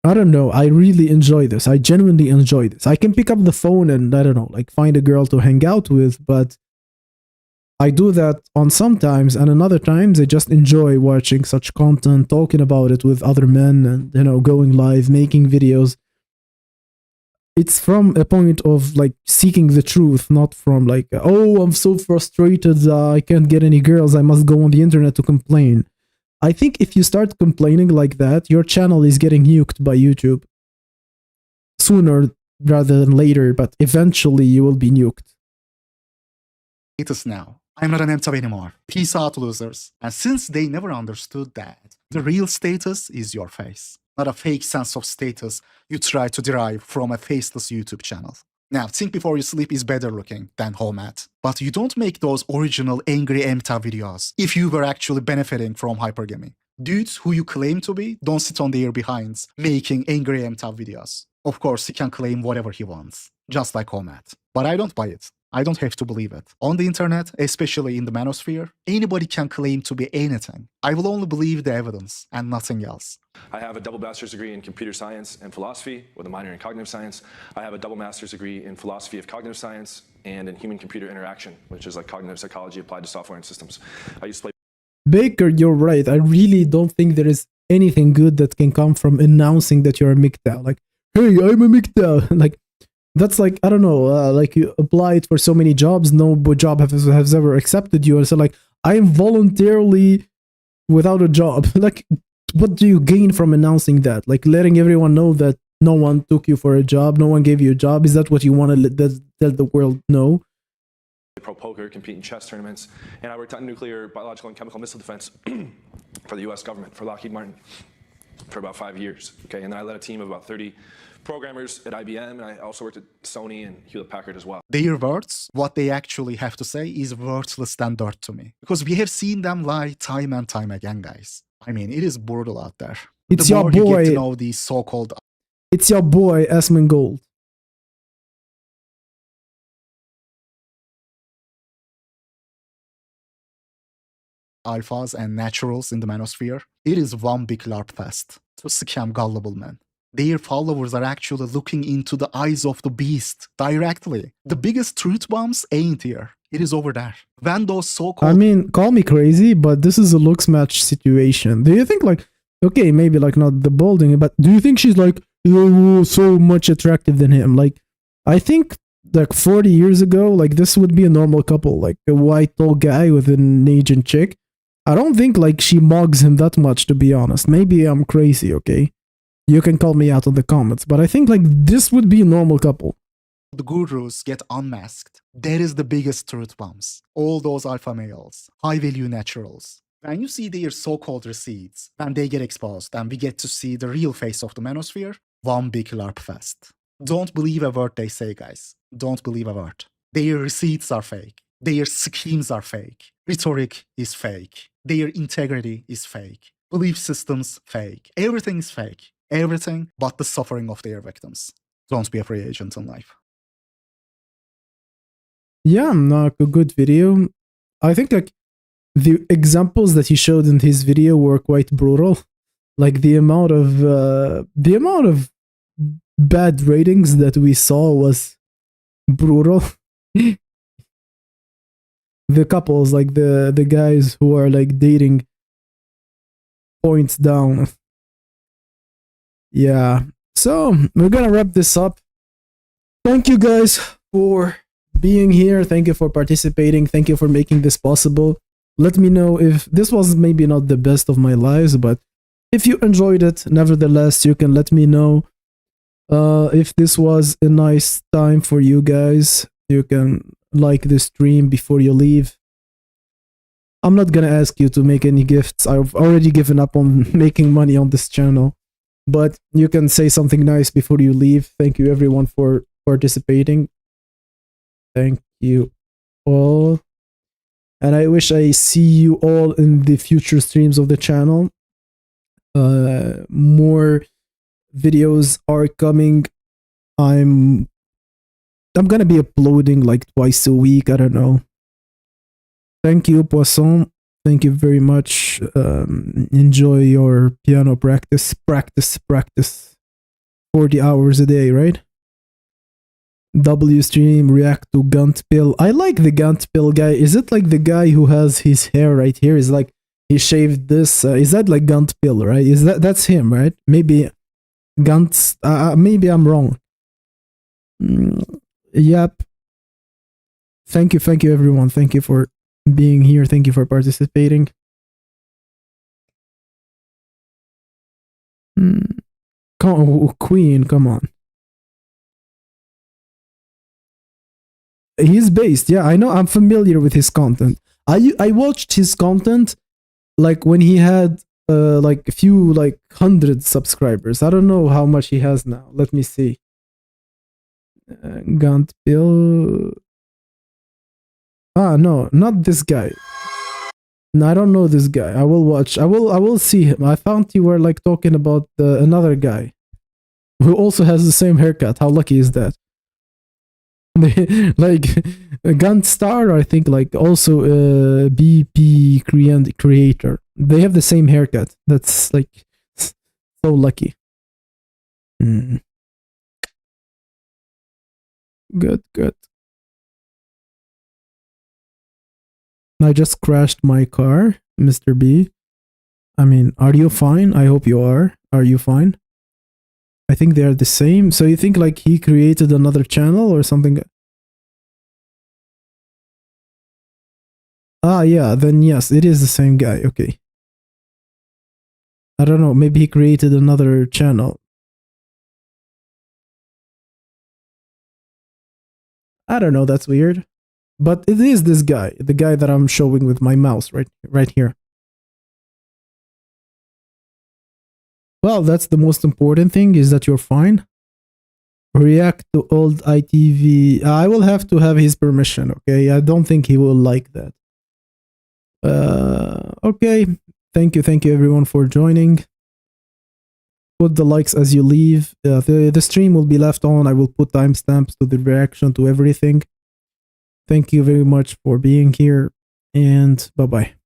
I don't know. I really enjoy this. I genuinely enjoy this. I can pick up the phone and, I don't know, like find a girl to hang out with, but I do that on sometimes, and on other times I just enjoy watching such content, talking about it with other men, and, you know, going live, making videos. It's from a point of like seeking the truth, not from like, oh, I'm so frustrated, I can't get any girls, I must go on the internet to complain. I think if you start complaining like that, your channel is getting nuked by YouTube. Sooner rather than later, but eventually you will be nuked. Status now. I'm not an MTAB anymore. Peace out, losers. And since they never understood that, the real status is your face, not a fake sense of status you try to derive from a faceless YouTube channel. Now, Think Before You Sleep is better looking than Homat, but you don't make those original angry MTAB videos if you were actually benefiting from hypergamy. Dudes who you claim to be don't sit on their behinds making angry MTAB videos. Of course, he can claim whatever he wants, just like Homat. But I don't buy it. I don't have to believe it. On the internet, especially in the manosphere, anybody can claim to be anything. I will only believe the evidence and nothing else. I have a double master's degree in computer science and philosophy with a minor in cognitive science. I have a double master's degree in philosophy of cognitive science and in human-computer interaction, which is like cognitive psychology applied to software and systems. I used to play... Baker, you're right. I really don't think there is anything good that can come from announcing that you're a MGTOW. Like, hey, I'm a MGTOW. Like, that's like, I don't know, like you applied for so many jobs, no job has ever accepted you. And so like, I am voluntarily without a job. Like, what do you gain from announcing that? Like letting everyone know that no one took you for a job, no one gave you a job. Is that what you want to let the world know? Pro poker, compete in chess tournaments, and I worked on nuclear, biological, and chemical missile defense for the U.S. government, for Lockheed Martin, for about 5 years. Okay, and then I led a team of about 30 programmers at IBM, and I also worked at Sony and Hewlett-Packard as well. Their words, what they actually have to say, is worthless than dirt to me. Because we have seen them lie time and time again, guys. I mean, it is brutal out there. It's the your more you get to boy. know these so-called It's your boy, Asmongold. alphas and naturals in the manosphere, it is one big LARP fest to scam gullible men. Their followers are actually looking into the eyes of the beast directly. The biggest truth bombs ain't here. It is over there. When those so-called... I mean, call me crazy, but this is a looks match situation. Do you think like, okay, maybe like not the balding, but do you think she's like so much attractive than him? Like, I think like 40 years ago, like this would be a normal couple, like a white tall guy with an Asian chick. I don't think like she mugs him that much, to be honest. Maybe I'm crazy, okay? You can call me out in the comments, but I think like this would be a normal couple. The gurus get unmasked. That is the biggest truth bombs. All those alpha males, high value naturals. When you see their so-called receipts, when they get exposed and we get to see the real face of the manosphere, one big LARP fest. Don't believe a word they say, guys. Don't believe a word. Their receipts are fake. Their schemes are fake. Rhetoric is fake. Their integrity is fake. Belief systems fake. Everything is fake. Everything but the suffering of their victims. Don't be a free agent in life. Yeah, not a good video. I think like the examples that he showed in his video were quite brutal. Like the amount of bad ratings that we saw was brutal. The couples, like the guys who are like dating points down. Yeah. So we're gonna wrap this up. Thank you guys for being here. Thank you for participating. Thank you for making this possible. Let me know if this was maybe not the best of my lives, but if you enjoyed it, nevertheless, you can let me know. If this was a nice time for you guys, you can like the stream before you leave. I'm not gonna ask you to make any gifts. I've already given up on making money on this channel. But you can say something nice before you leave. Thank you everyone for participating. Thank you all. And I wish I see you all in the future streams of the channel. More videos are coming. I'm gonna be uploading like twice a week. I don't know. Thank you, Poisson. Thank you very much. Enjoy your piano practice. Practice. 40 hours a day, right? W stream, react to Gunt Pill. I like the Gunt Pill guy. Is it like the guy who has his hair right here? Is like he shaved this? Is that like Gunt Pill, right? That's him, right? Maybe Gunt. Maybe I'm wrong. Yep. Thank you, everyone. Thank you for being here. Thank you for participating. Queen, come on. He's based, yeah, I know. I'm familiar with his content. I watched his content like when he had like a few like 100 subscribers. I don't know how much he has now. Let me see. Gunt Bill. No, not this guy. No, I don't know this guy. I will watch. I will see him. I thought you were like talking about another guy who also has the same haircut. How lucky is that? Like Gunstar, I think, like also BP creator. They have the same haircut. That's like so lucky. Good. I just crashed my car, Mr. B. I mean, are you fine? I hope you are. Are you fine? I think they are the same. So you think like he created another channel or something? Yeah, then yes, it is the same guy. Okay. I don't know, maybe he created another channel. I don't know, that's weird. But it is this guy, the guy that I'm showing with my mouse right here. Well, that's the most important thing, is that you're fine. React to old ITV. I will have to have his permission, okay? I don't think he will like that. Okay. Thank you everyone for joining. put the likes as you leave. The stream will be left on. I will put timestamps to the reaction to everything. Thank you very much for being here, and bye-bye.